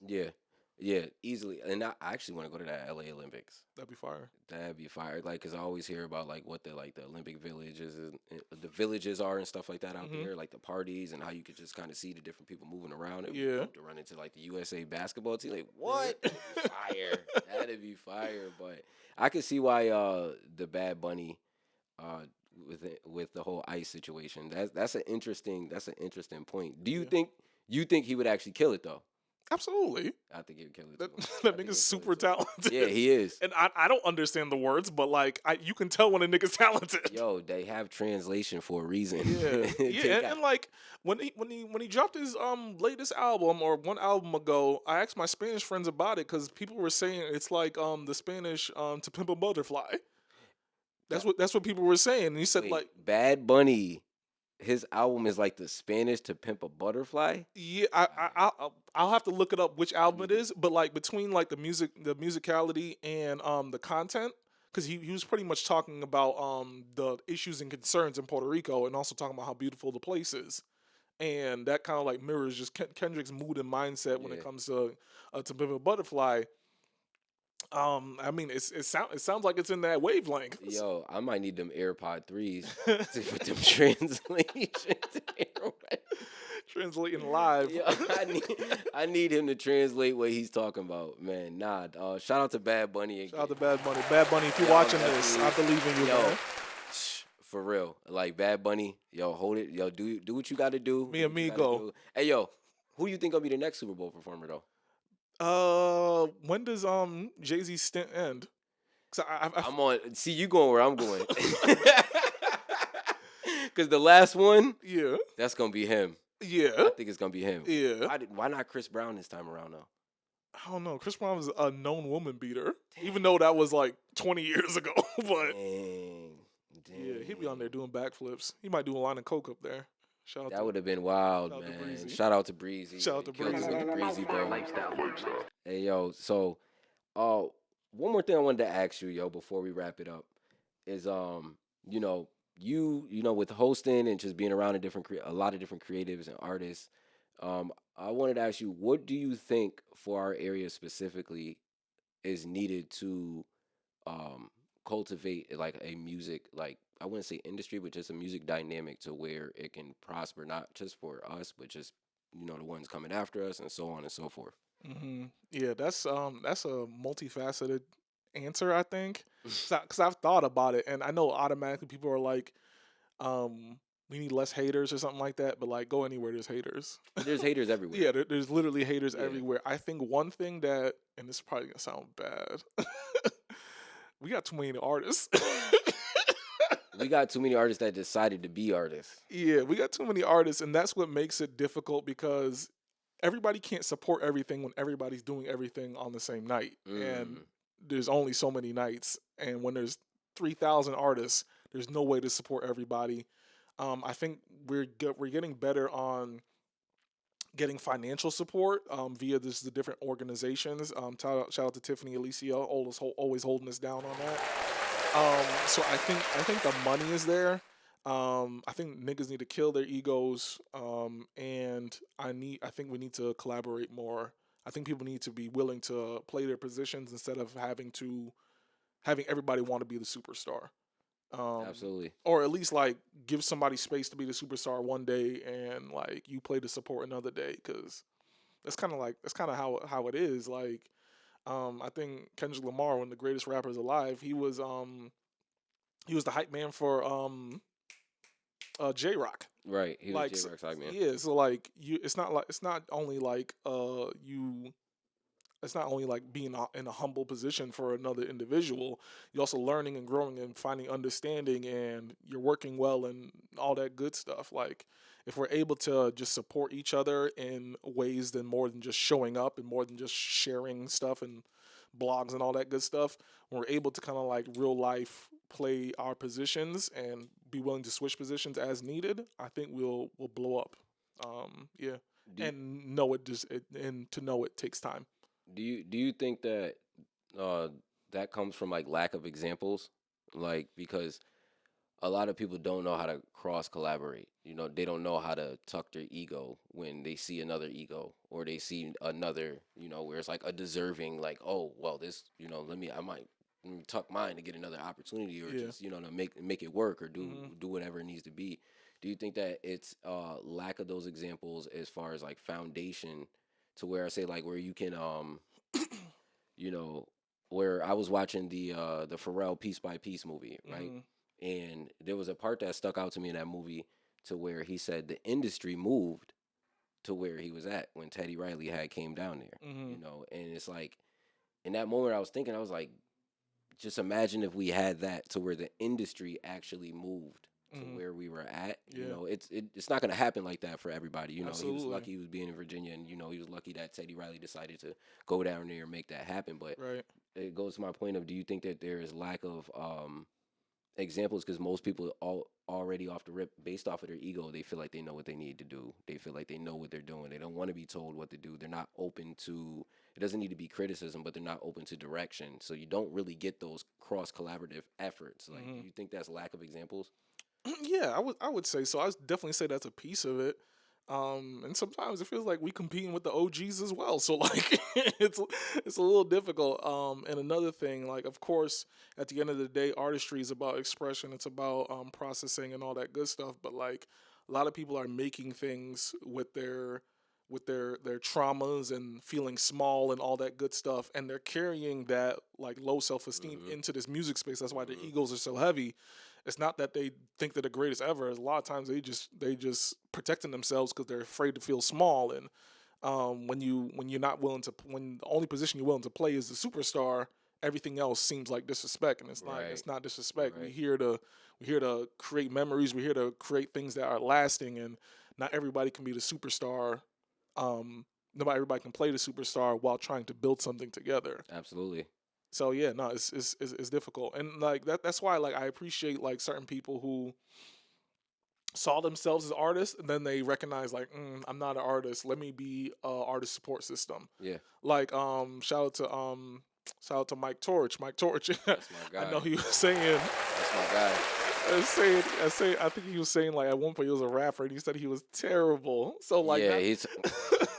Yeah, easily. And I actually want to go to that LA Olympics. That'd be fire. That'd be fire. Like, cause I always hear about like what the Olympic villages and the villages are and stuff like that out Mhm. there, like the parties and how you could just kind of see the different people moving around. It'd be Yeah. dope to run into like the USA basketball team. Like, what? Fire. That'd be fire. But I could see why the Bad Bunny with the whole ICE situation. That's an interesting point. Do you Yeah. think he would actually kill it though? Absolutely. I think he would kill it. That, too. I that think he would nigga's kill super it too. talented. Yeah, he is. And I don't understand the words, but like you can tell when a nigga's talented. Yo, they have translation for a reason. Yeah, They yeah, got- and like when he dropped his latest album or one album ago, I asked my Spanish friends about it because people were saying it's like the Spanish To Pimp a Butterfly. That's what people were saying. And he said wait, like, Bad Bunny, his album is like the Spanish To Pimp a Butterfly. yeah, I'll have to look it up which album it is, but like between like the musicality and the content. Because he was pretty much talking about the issues and concerns in Puerto Rico and also talking about how beautiful the place is. And that kind of like mirrors just Kendrick's mood and mindset when it Yeah. comes to Pimp a Butterfly. I mean, it sounds like it's in that wavelength. Yo, I might need them AirPod 3s to put them translations. translating live. Yeah, I need him to translate what he's talking about, man. Nah, shout out to Bad Bunny again. Shout out to Bad Bunny. Bad Bunny, if you're Yo, watching this, I definitely- believe in you, yo, man. for real. Like Bad Bunny, yo, hold it. Yo, do what you got to do. Me do what you gotta amigo. do. Hey, yo, who you think gonna be the next Super Bowl performer though? When does Jay-Z's stint end? 'Cause I'm on. See, you going where I'm going. Because the last one, yeah, that's gonna be him. yeah, I think it's gonna be him. yeah. Why not Chris Brown this time around though? I don't know. Chris Brown was a known woman beater, even though that was like 20 years ago. But Dang. yeah, he'd be on there doing backflips. He might do a line of coke up there. Shout out That to would have been wild, shout out to man. Breezy. Shout out to Breezy. Shout out to Killed us Breezy. with the Breezy, bro. Hey, yo, so one more thing I wanted to ask you, yo, before we wrap it up is you know, with hosting and just being around a lot of different creatives and artists, I wanted to ask you, what do you think for our area specifically is needed to cultivate like a music, like I wouldn't say industry, but just a music dynamic to where it can prosper, not just for us, but just the ones coming after us and so on and so forth. Yeah, that's a multifaceted answer, I think, because I've thought about it, and I know automatically people are like, we need less haters or something like that. But like, go anywhere, there's haters. There's haters everywhere. Yeah, there's literally haters Yeah. everywhere. I think one thing that, and this is probably gonna sound bad, we got too many artists. We got too many artists that decided to be artists. Yeah, we got too many artists, and that's what makes it difficult because everybody can't support everything when everybody's doing everything on the same night. And there's only so many nights. And when there's 3,000 artists, there's no way to support everybody. I think we're getting better on getting financial support via the different organizations. Shout out to Tiffany Alicia, always holding us down on that. So I think the money is there. I think niggas need to kill their egos, and I think we need to collaborate more. I think people need to be willing to play their positions instead of having everybody want to be the superstar. Absolutely. Or at least like give somebody space to be the superstar one day, and like you play the support another day, because that's kind of how it is. Like, I think Kendrick Lamar, one of the greatest rappers alive, he was the hype man for J-Rock. Right. He was Like, J-Rock's hype man. Yeah, so like it's not only like it's not only like being in a humble position for another individual. You're also learning and growing and finding understanding, and you're working well and all that good stuff. Like, if we're able to just support each other in ways than more than just showing up and more than just sharing stuff and blogs and all that good stuff, when we're able to kind of like real life play our positions and be willing to switch positions as needed, I think we'll blow up. Yeah, and to know it takes time. Do you think that that comes from like lack of examples? Like, because a lot of people don't know how to cross collaborate. They don't know how to tuck their ego when they see another ego, or they see another, where it's like a deserving, like, oh, well, this, I might tuck mine to get another opportunity, or just, to make it work, or do whatever it needs to be. Do you think that it's lack of those examples as far as like foundation, to where I say like where you can where I was watching the Pharrell Piece by Piece movie, right? And there was a part that stuck out to me in that movie, to where he said the industry moved to where he was at when Teddy Riley had came down there, and it's like, in that moment I was thinking, I was like, just imagine if we had that to where the industry actually moved to where we were at. It's not going to happen like that for everybody. He was lucky he was being in Virginia, and he was lucky that Teddy Riley decided to go down there and make that happen. But it goes to my point of, do you think that there is lack of examples, because most people already off the rip, based off of their ego, they feel like they know what they need to do. They feel like they know what they're doing. They don't want to be told what to do. They're not open to, it doesn't need to be criticism, but they're not open to direction. So you don't really get those cross collaborative efforts. Like, do you think that's lack of examples? Yeah, I would say so. I would definitely say that's a piece of it. And sometimes it feels like we competing with the OGs as well. So like it's a little difficult. And another thing, like, of course, at the end of the day, artistry is about expression. It's about processing and all that good stuff. But like, A lot of people are making things with their traumas and feeling small and all that good stuff, and they're carrying that like low self-esteem into this music space. That's why the egos are so heavy. It's not that they think they're the greatest ever. A lot of times they just protecting themselves because they're afraid to feel small. And when you're not willing to, when the only position you're willing to play is the superstar, everything else seems like disrespect, and it's not disrespect. Right. We're here to create memories. We're here to create things that are lasting, and not everybody can be the superstar. Not everybody can play the superstar while trying to build something together. Absolutely. So yeah, no, it's difficult, and like that's why like I appreciate like certain people who saw themselves as artists, and then they recognize like, I'm not an artist. Let me be a artist support system. Yeah. Like shout out to Mike Torch. Mike Torch. That's my guy. I know he was saying. That's my guy. I think he was saying like at one point he was a rapper and he said he was terrible. So like yeah, that- he's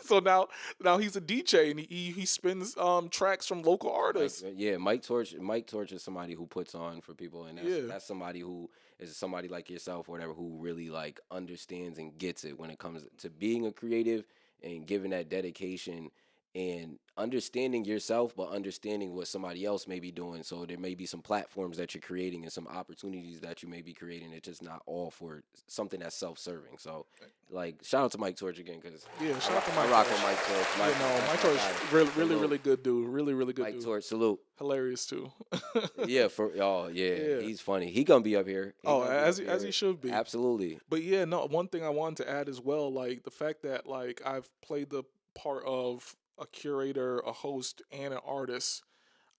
so now he's a DJ and he spins tracks from local artists. Mike Torch. Mike Torch is somebody who puts on for people, and Yeah. that's somebody who is somebody like yourself or whatever who really like understands and gets it when it comes to being a creative and giving that dedication and understanding yourself, but understanding what somebody else may be doing. So there may be some platforms that you're creating and some opportunities that you may be creating. It's just not all for something that's self-serving. So, like, shout out to Mike Torch again, because Yeah, shout out to I Mike rock Torch. with Mike Torch. Mike Torch, really good dude. Really good Mike dude. Torch, salute. Hilarious too. Yeah, Yeah. he's funny. He gonna be up here. As he should be. Absolutely. But yeah, no. One thing I wanted to add as well, like the fact that like I've played the part of a curator, a host, and an artist.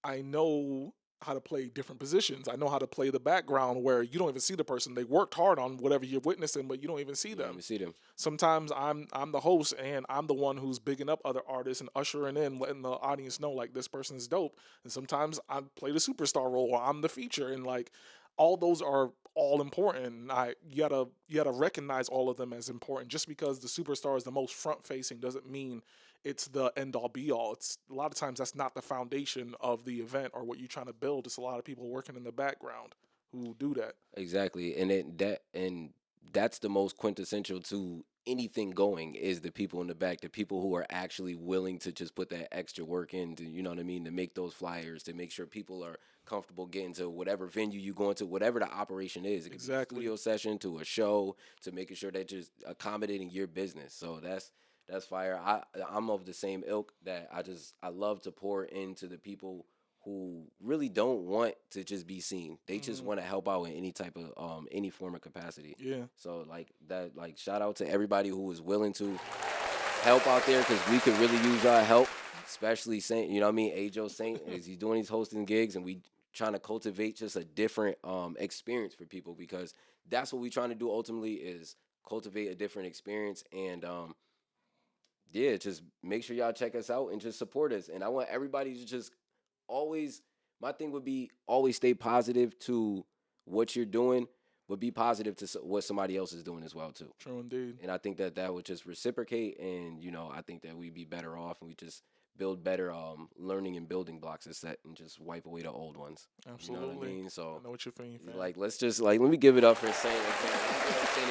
I know how to play different positions. I know how to play the background where you don't even see the person. They worked hard on whatever you're witnessing, but you don't even see You them. don't even see them. Sometimes I'm the host and I'm the one who's bigging up other artists and ushering in, letting the audience know like this person is dope. And sometimes I play the superstar role or I'm the feature, and like all those are all important. You gotta recognize all of them as important. Just because the superstar is the most front facing doesn't mean it's the end all be all. It's a lot of times that's not the foundation of the event or what you're trying to build. It's a lot of people working in the background who do that. Exactly, and that's the most quintessential to anything going is the people in the back, the people who are actually willing to just put that extra work in to, you know what I mean, to make those flyers, to make sure people are comfortable getting to whatever venue you going to, whatever the operation is. It could be a studio session to a show, to making sure that just accommodating your business. So that's fire. I'm of the same ilk that I love to pour into the people who really don't want to just be seen. They just want to help out in any type of any form of capacity. Yeah. So like shout out to everybody who is willing to help out there, because we could really use our help, especially Saint, you know what I mean, Ajo Saint, as he's doing these hosting gigs, and we trying to cultivate just a different experience for people, because that's what we trying to do ultimately, is cultivate a different experience. And yeah, just make sure y'all check us out and just support us. And I want everybody to just always, my thing would be always stay positive to what you're doing, but be positive to what somebody else is doing as well too. True indeed. And I think that would just reciprocate, and I think that we'd be better off, and we just build better learning and building blocks instead, and just wipe away the old ones. Absolutely. You know what I mean? So I know what you're feeling. like, let's just let me give it up for Saint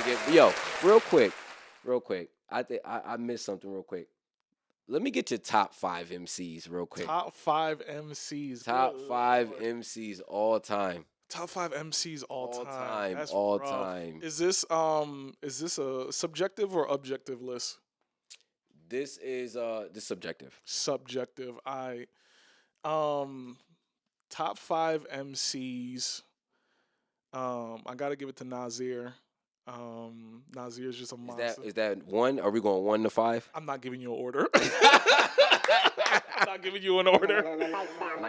again. Yo, real quick. I missed something real quick. Let me get your top 5 MCs real quick. Top 5 MCs. Top Good 5 Lord. MCs all time. Top 5 MCs all All time. time, That's all rough. time. Is this a subjective or objective list? This is this subjective. Subjective. Top 5 MCs. I gotta give it to Nasir. Nasir is just a monster. Is that 1? Are we going 1 to 5? I'm not giving you an order. I'm not giving you an order. I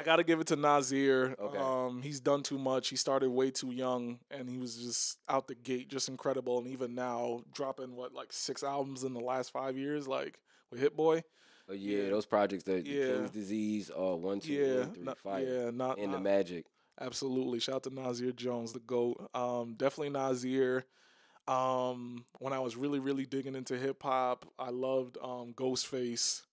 gotta give it to Nasir. Okay. He's done too much. He started way too young, and he was just out the gate, just incredible. And even now, dropping 6 albums in the last 5 years, like with Hit Boy. But yeah, Yeah. those projects, the Yeah. King's Disease, 1, 2, Yeah, 1, 3, not- 5, yeah, not- and the not- Magic. Absolutely. Shout out to Nasir Jones, the GOAT. Definitely Nasir. When I was really, really digging into hip hop, I loved Ghostface.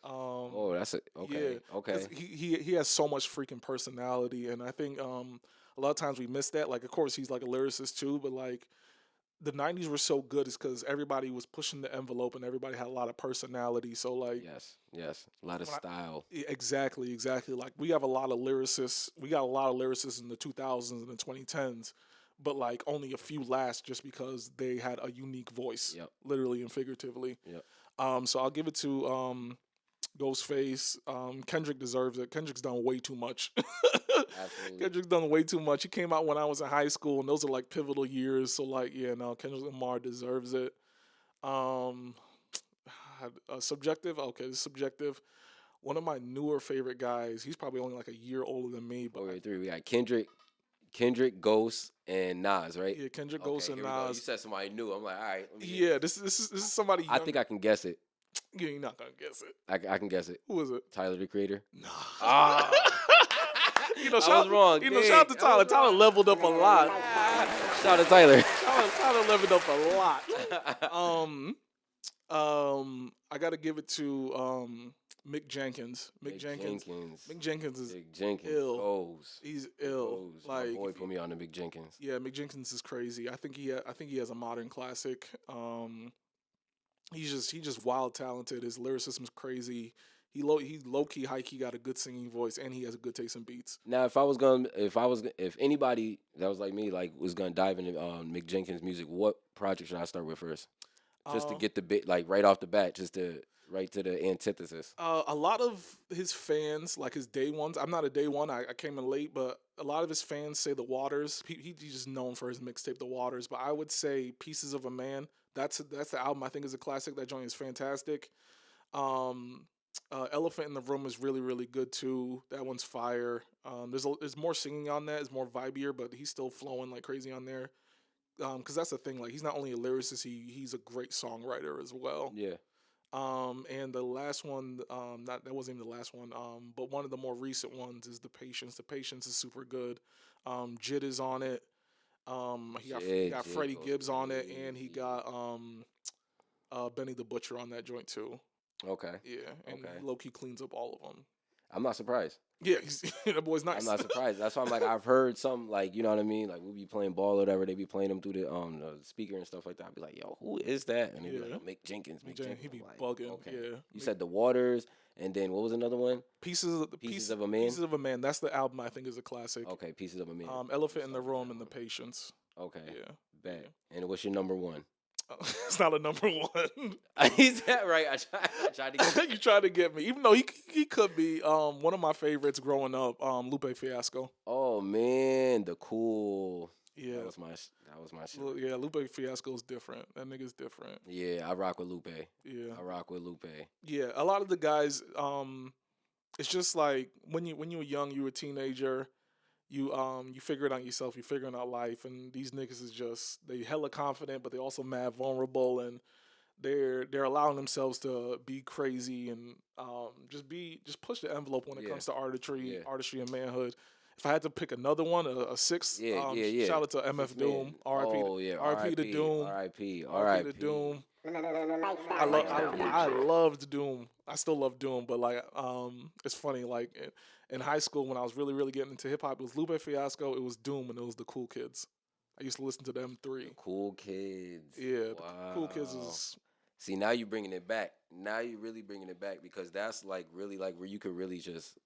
Oh, that's it. Okay. Yeah, Okay. 'cause he has so much freaking personality, and I think a lot of times we miss that. Like, of course, he's like a lyricist too, but like the '90s were so good is because everybody was pushing the envelope and everybody had a lot of personality. So like, Yes, a lot of when I, style. exactly. Like we have a lot of lyricists. We got a lot of lyricists in the 2000s and the 2010s, but like only a few last just because they had a unique voice, Yep. literally and figuratively. Yep. So I'll give it to Ghostface. Kendrick deserves it. Kendrick's done way too much. Absolutely. Kendrick's done way too much. He came out when I was in high school, and those are like pivotal years. So like, yeah, no, Kendrick Lamar deserves it. Um, subjective. Okay, this is subjective. One of my newer favorite guys. He's probably only like a year older than me, but Wait, three. We got Kendrick, Ghost, and Nas, right? yeah, Kendrick, Okay, Ghost, and here we go. You Nas. said somebody new. I'm like, all right. Let me Yeah, this is somebody. I think I can guess it. Yeah, you're not gonna guess it. I can guess it. Who is it? Tyler, the Creator. Nah. Ah. You know, I was wrong. Shout out to Tyler. Tyler leveled up a lot. Shout out to Tyler. Tyler leveled up a lot. I gotta give it to Mick Jenkins. Mick Jenkins is Mick Jenkins ill. goes. He's ill. Goes. Like, My boy put me on to Mick Jenkins. yeah, Mick Jenkins is crazy. I think he has a modern classic. He's just wild talented. His lyricism is crazy. He low key, high key got a good singing voice, and he has a good taste in beats. Now, if anybody that was like me, like was gonna dive into Mick Jenkins' music, what project should I start with first? Just to get the bit, like right off the bat, just to right to the antithesis. A lot of his fans, like his day ones, I'm not a day one. I came in late, but a lot of his fans say The Waters. He's just known for his mixtape, The Waters. But I would say Pieces of a Man. That's the album I think is a classic. That joint is fantastic. Elephant in the Room is really, really good too. That one's fire. There's more singing on that. It's more vibier, but he's still flowing like crazy on there. Because that's the thing. Like he's not only a lyricist, he's a great songwriter as well. Yeah. And the last one, that wasn't even the last one. But one of the more recent ones is The Patience. The Patience is super good. Jid is on it. He got Freddie Gibbs on it, and he got Benny the Butcher on that joint too. Okay. Yeah, and low key cleans up all of them. I'm not surprised. Yeah, that boy's nice. I'm not surprised. That's why I'm like, I've heard some, like, you know what I mean? Like, we'll be playing ball or whatever. They be playing them through the speaker and stuff like that. I'd be like, yo, who is that? And they'd be like, oh, Mick Jenkins. He be like, bugging. Okay. Yeah. You said The Waters, and then what was another one? Pieces of a Man. Pieces of a Man. That's the album I think is a classic. Okay, Pieces of a Man. Elephant in the Room and The Patience. Okay. Yeah. Bet. Yeah. And what's your number one? It's not a number one. Is that right? I tried to get you tried to get me. Even though he could be one of my favorites growing up, Lupe Fiasco. Oh man, the cool. Yeah. That was my shit. Yeah, Lupe Fiasco is different. That nigga's different. Yeah, I rock with Lupe. Yeah. I rock with Lupe. Yeah, a lot of the guys, it's just like when you were young, you were a teenager, you figure it out yourself, you figuring out life, and these niggas is just they hella confident, but they also mad vulnerable, and they're allowing themselves to be crazy and just push the envelope when it comes to artistry and manhood. If I had to pick another one, a sixth, shout out to MF Doom, R.I.P. to Doom, R.I.P. to Doom. I loved Doom. I still love Doom, but like, it's funny. Like in high school, when I was really, really getting into hip hop, it was Lupe Fiasco, it was Doom, and it was the Cool Kids. I used to listen to them three. The Cool Kids. Yeah, wow. The Cool Kids is. See, now you're bringing it back. Now you're really bringing it back because that's like really like where you could really just.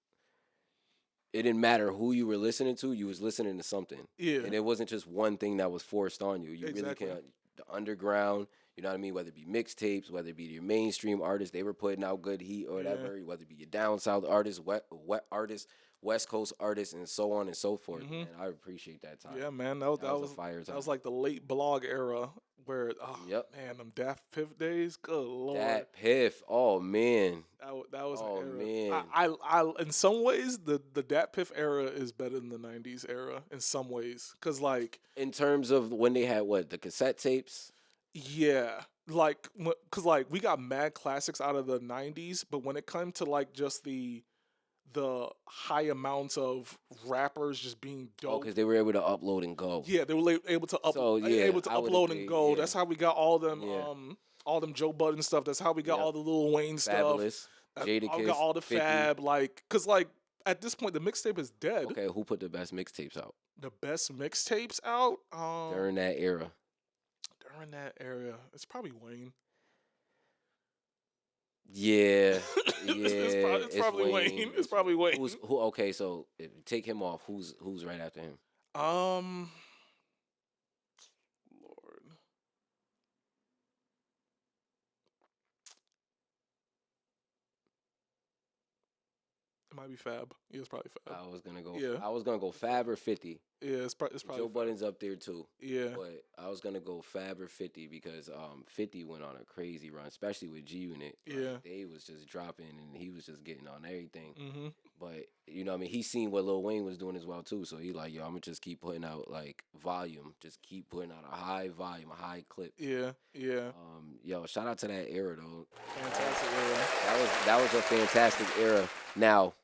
It didn't matter who you were listening to. You was listening to something. Yeah. And it wasn't just one thing that was forced on you. You really can the underground. You know what I mean? Whether it be mixtapes, whether it be your mainstream artists, they were putting out good heat or whatever. Whether it be your down south artists, wet artists, West Coast artists, and so on and so forth. Man, I appreciate that time. Yeah, man, that was a fire time. That was like the late blog era where man, them Daft Piff days. Good lord. Dat Piff. Oh man. That was oh an era. Man. I in some ways the Dat Piff era is better than the 90s era in some ways, cuz like in terms of when they had the cassette tapes. Yeah, like cuz like we got mad classics out of the 90s, but when it comes to like just the high amounts of rappers just being dope. Oh, because they were able to upload and go. Yeah, they were able to upload and go. Yeah. That's how we got all them Joe Budden stuff. That's how we got all the Lil Wayne Fabulous. stuff. Jadakiss. We got all the 50. Fab, like, cause like at this point the mixtape is dead. Okay, who put the best mixtapes out? The best mixtapes out during that era. during that era, it's probably Wayne. Yeah, It's probably Wayne. It's probably Wayne. Who? Okay, so take him off. Who's right after him? Lord. It might be Fab. Yeah, it's probably Fab. I was gonna go. Yeah. I was gonna go Fab or 50. Yeah, it's probably Joe Fab. Budden's up there too. Yeah. But I was gonna go Fab or 50 because 50 went on a crazy run, especially with G Unit. Yeah. They was just dropping and he was just getting on everything. Mm-hmm. But you know what I mean, he seen what Lil Wayne was doing as well too. So he like, yo, I'm gonna just keep putting out like volume. Just keep putting out a high volume, a high clip. Yeah, yeah. Yo, shout out to that era though. Fantastic era. That was a fantastic era. Now,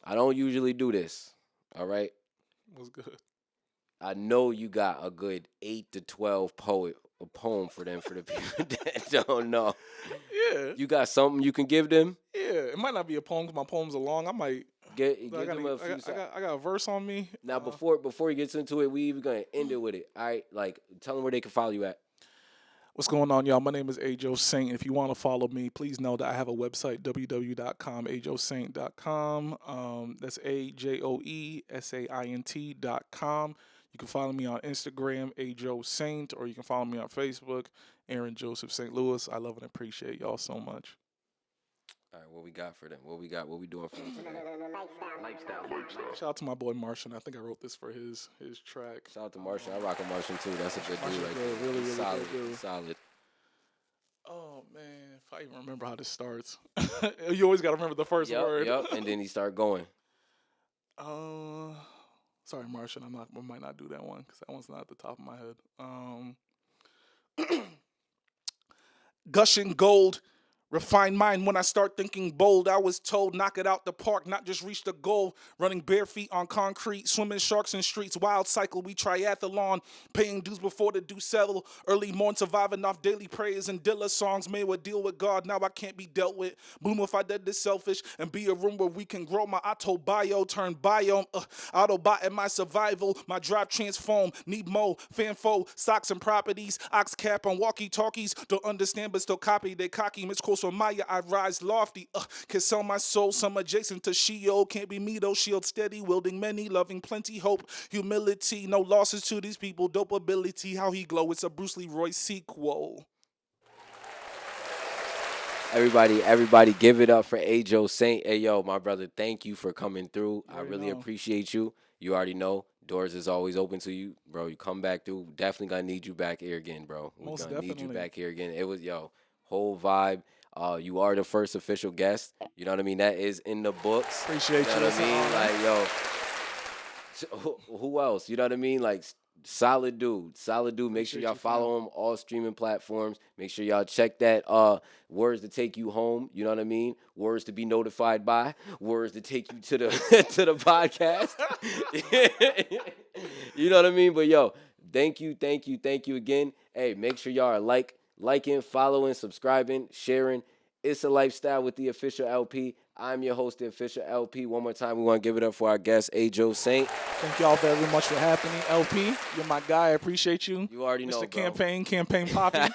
I don't usually do this. All right. Was good. I know you got a good 8 to 12 poem for them for the people that don't know. Yeah. You got something you can give them? Yeah. It might not be a poem because my poems are long. I might give them a few. I got a verse on me. Now before he gets into it, we even gonna end it with it. All right, like tell them where they can follow you at. What's going on, y'all? My name is Ajo Saint. If you want to follow me, please know that I have a website, www.com, ajosaint.com. That's AJOESAINT.com. You can follow me on Instagram, Ajo Saint, or you can follow me on Facebook, Aaron Joseph St. Louis. I love and appreciate y'all so much. All right, what we got for them? What we doing for them today? Lifestyle. Shout out to my boy Martian. I think I wrote this for his track. Shout out to Martian. I rock a Martian too. That's a good dude Martian's right good. there. Really solid, good dude. solid. Oh man, if I even remember how this starts. You always gotta remember the first word. Yep, and then he start going. Sorry, Martian. I might not do that one because that one's not at the top of my head. Gushing gold. Refined mind when I start thinking bold. I was told knock it out the park, not just reach the goal. Running bare feet on concrete, swimming sharks in streets. Wild cycle, we triathlon. Paying dues before the due settle. Early morn surviving off daily prayers and Dilla songs. Made with deal with God, now I can't be dealt with. Boom if I did this selfish and be a room where we can grow. My auto bio turn biome. Autobot in my survival. My drive transform. Need mo, fanfo, stocks and properties. Ox cap on walkie talkies. Don't understand but still copy. They cocky. Miss from Maya, I rise lofty. Can sell my soul, some adjacent to Sheol. Can't be me though, shield steady, wielding many, loving plenty, hope, humility. No losses to these people, dope ability. How he glow, it's a Bruce Leroy sequel. Everybody give it up for Ajo Saint. Hey, yo, my brother, thank you for coming through. I really appreciate you. You already know. Doors is always open to you, bro. You come back through. Definitely gonna need you back here again, bro. We're gonna need you back here again. It was, whole vibe. You are the first official guest. You know what I mean? That is in the books. Appreciate you. You know what I mean? Like, who else? You know what I mean? Like, solid dude. Make sure y'all follow him all streaming platforms. Make sure y'all check that words to take you home. You know what I mean? Words to be notified by. Words to take you to the to the podcast. You know what I mean? But thank you again. Hey, make sure y'all are liking, following, subscribing, sharing. It's a lifestyle with the official LP. I'm your host, the official LP. One more time, we want to give it up for our guest, Ajo Saint. Thank y'all very much for having me, LP. You're my guy. I appreciate you. You already know, Mr. bro. Campaign popping.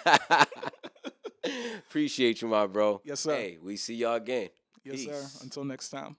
Appreciate you, my bro. Yes, sir. Hey, we see y'all again. Yes, Peace. sir. Until next time.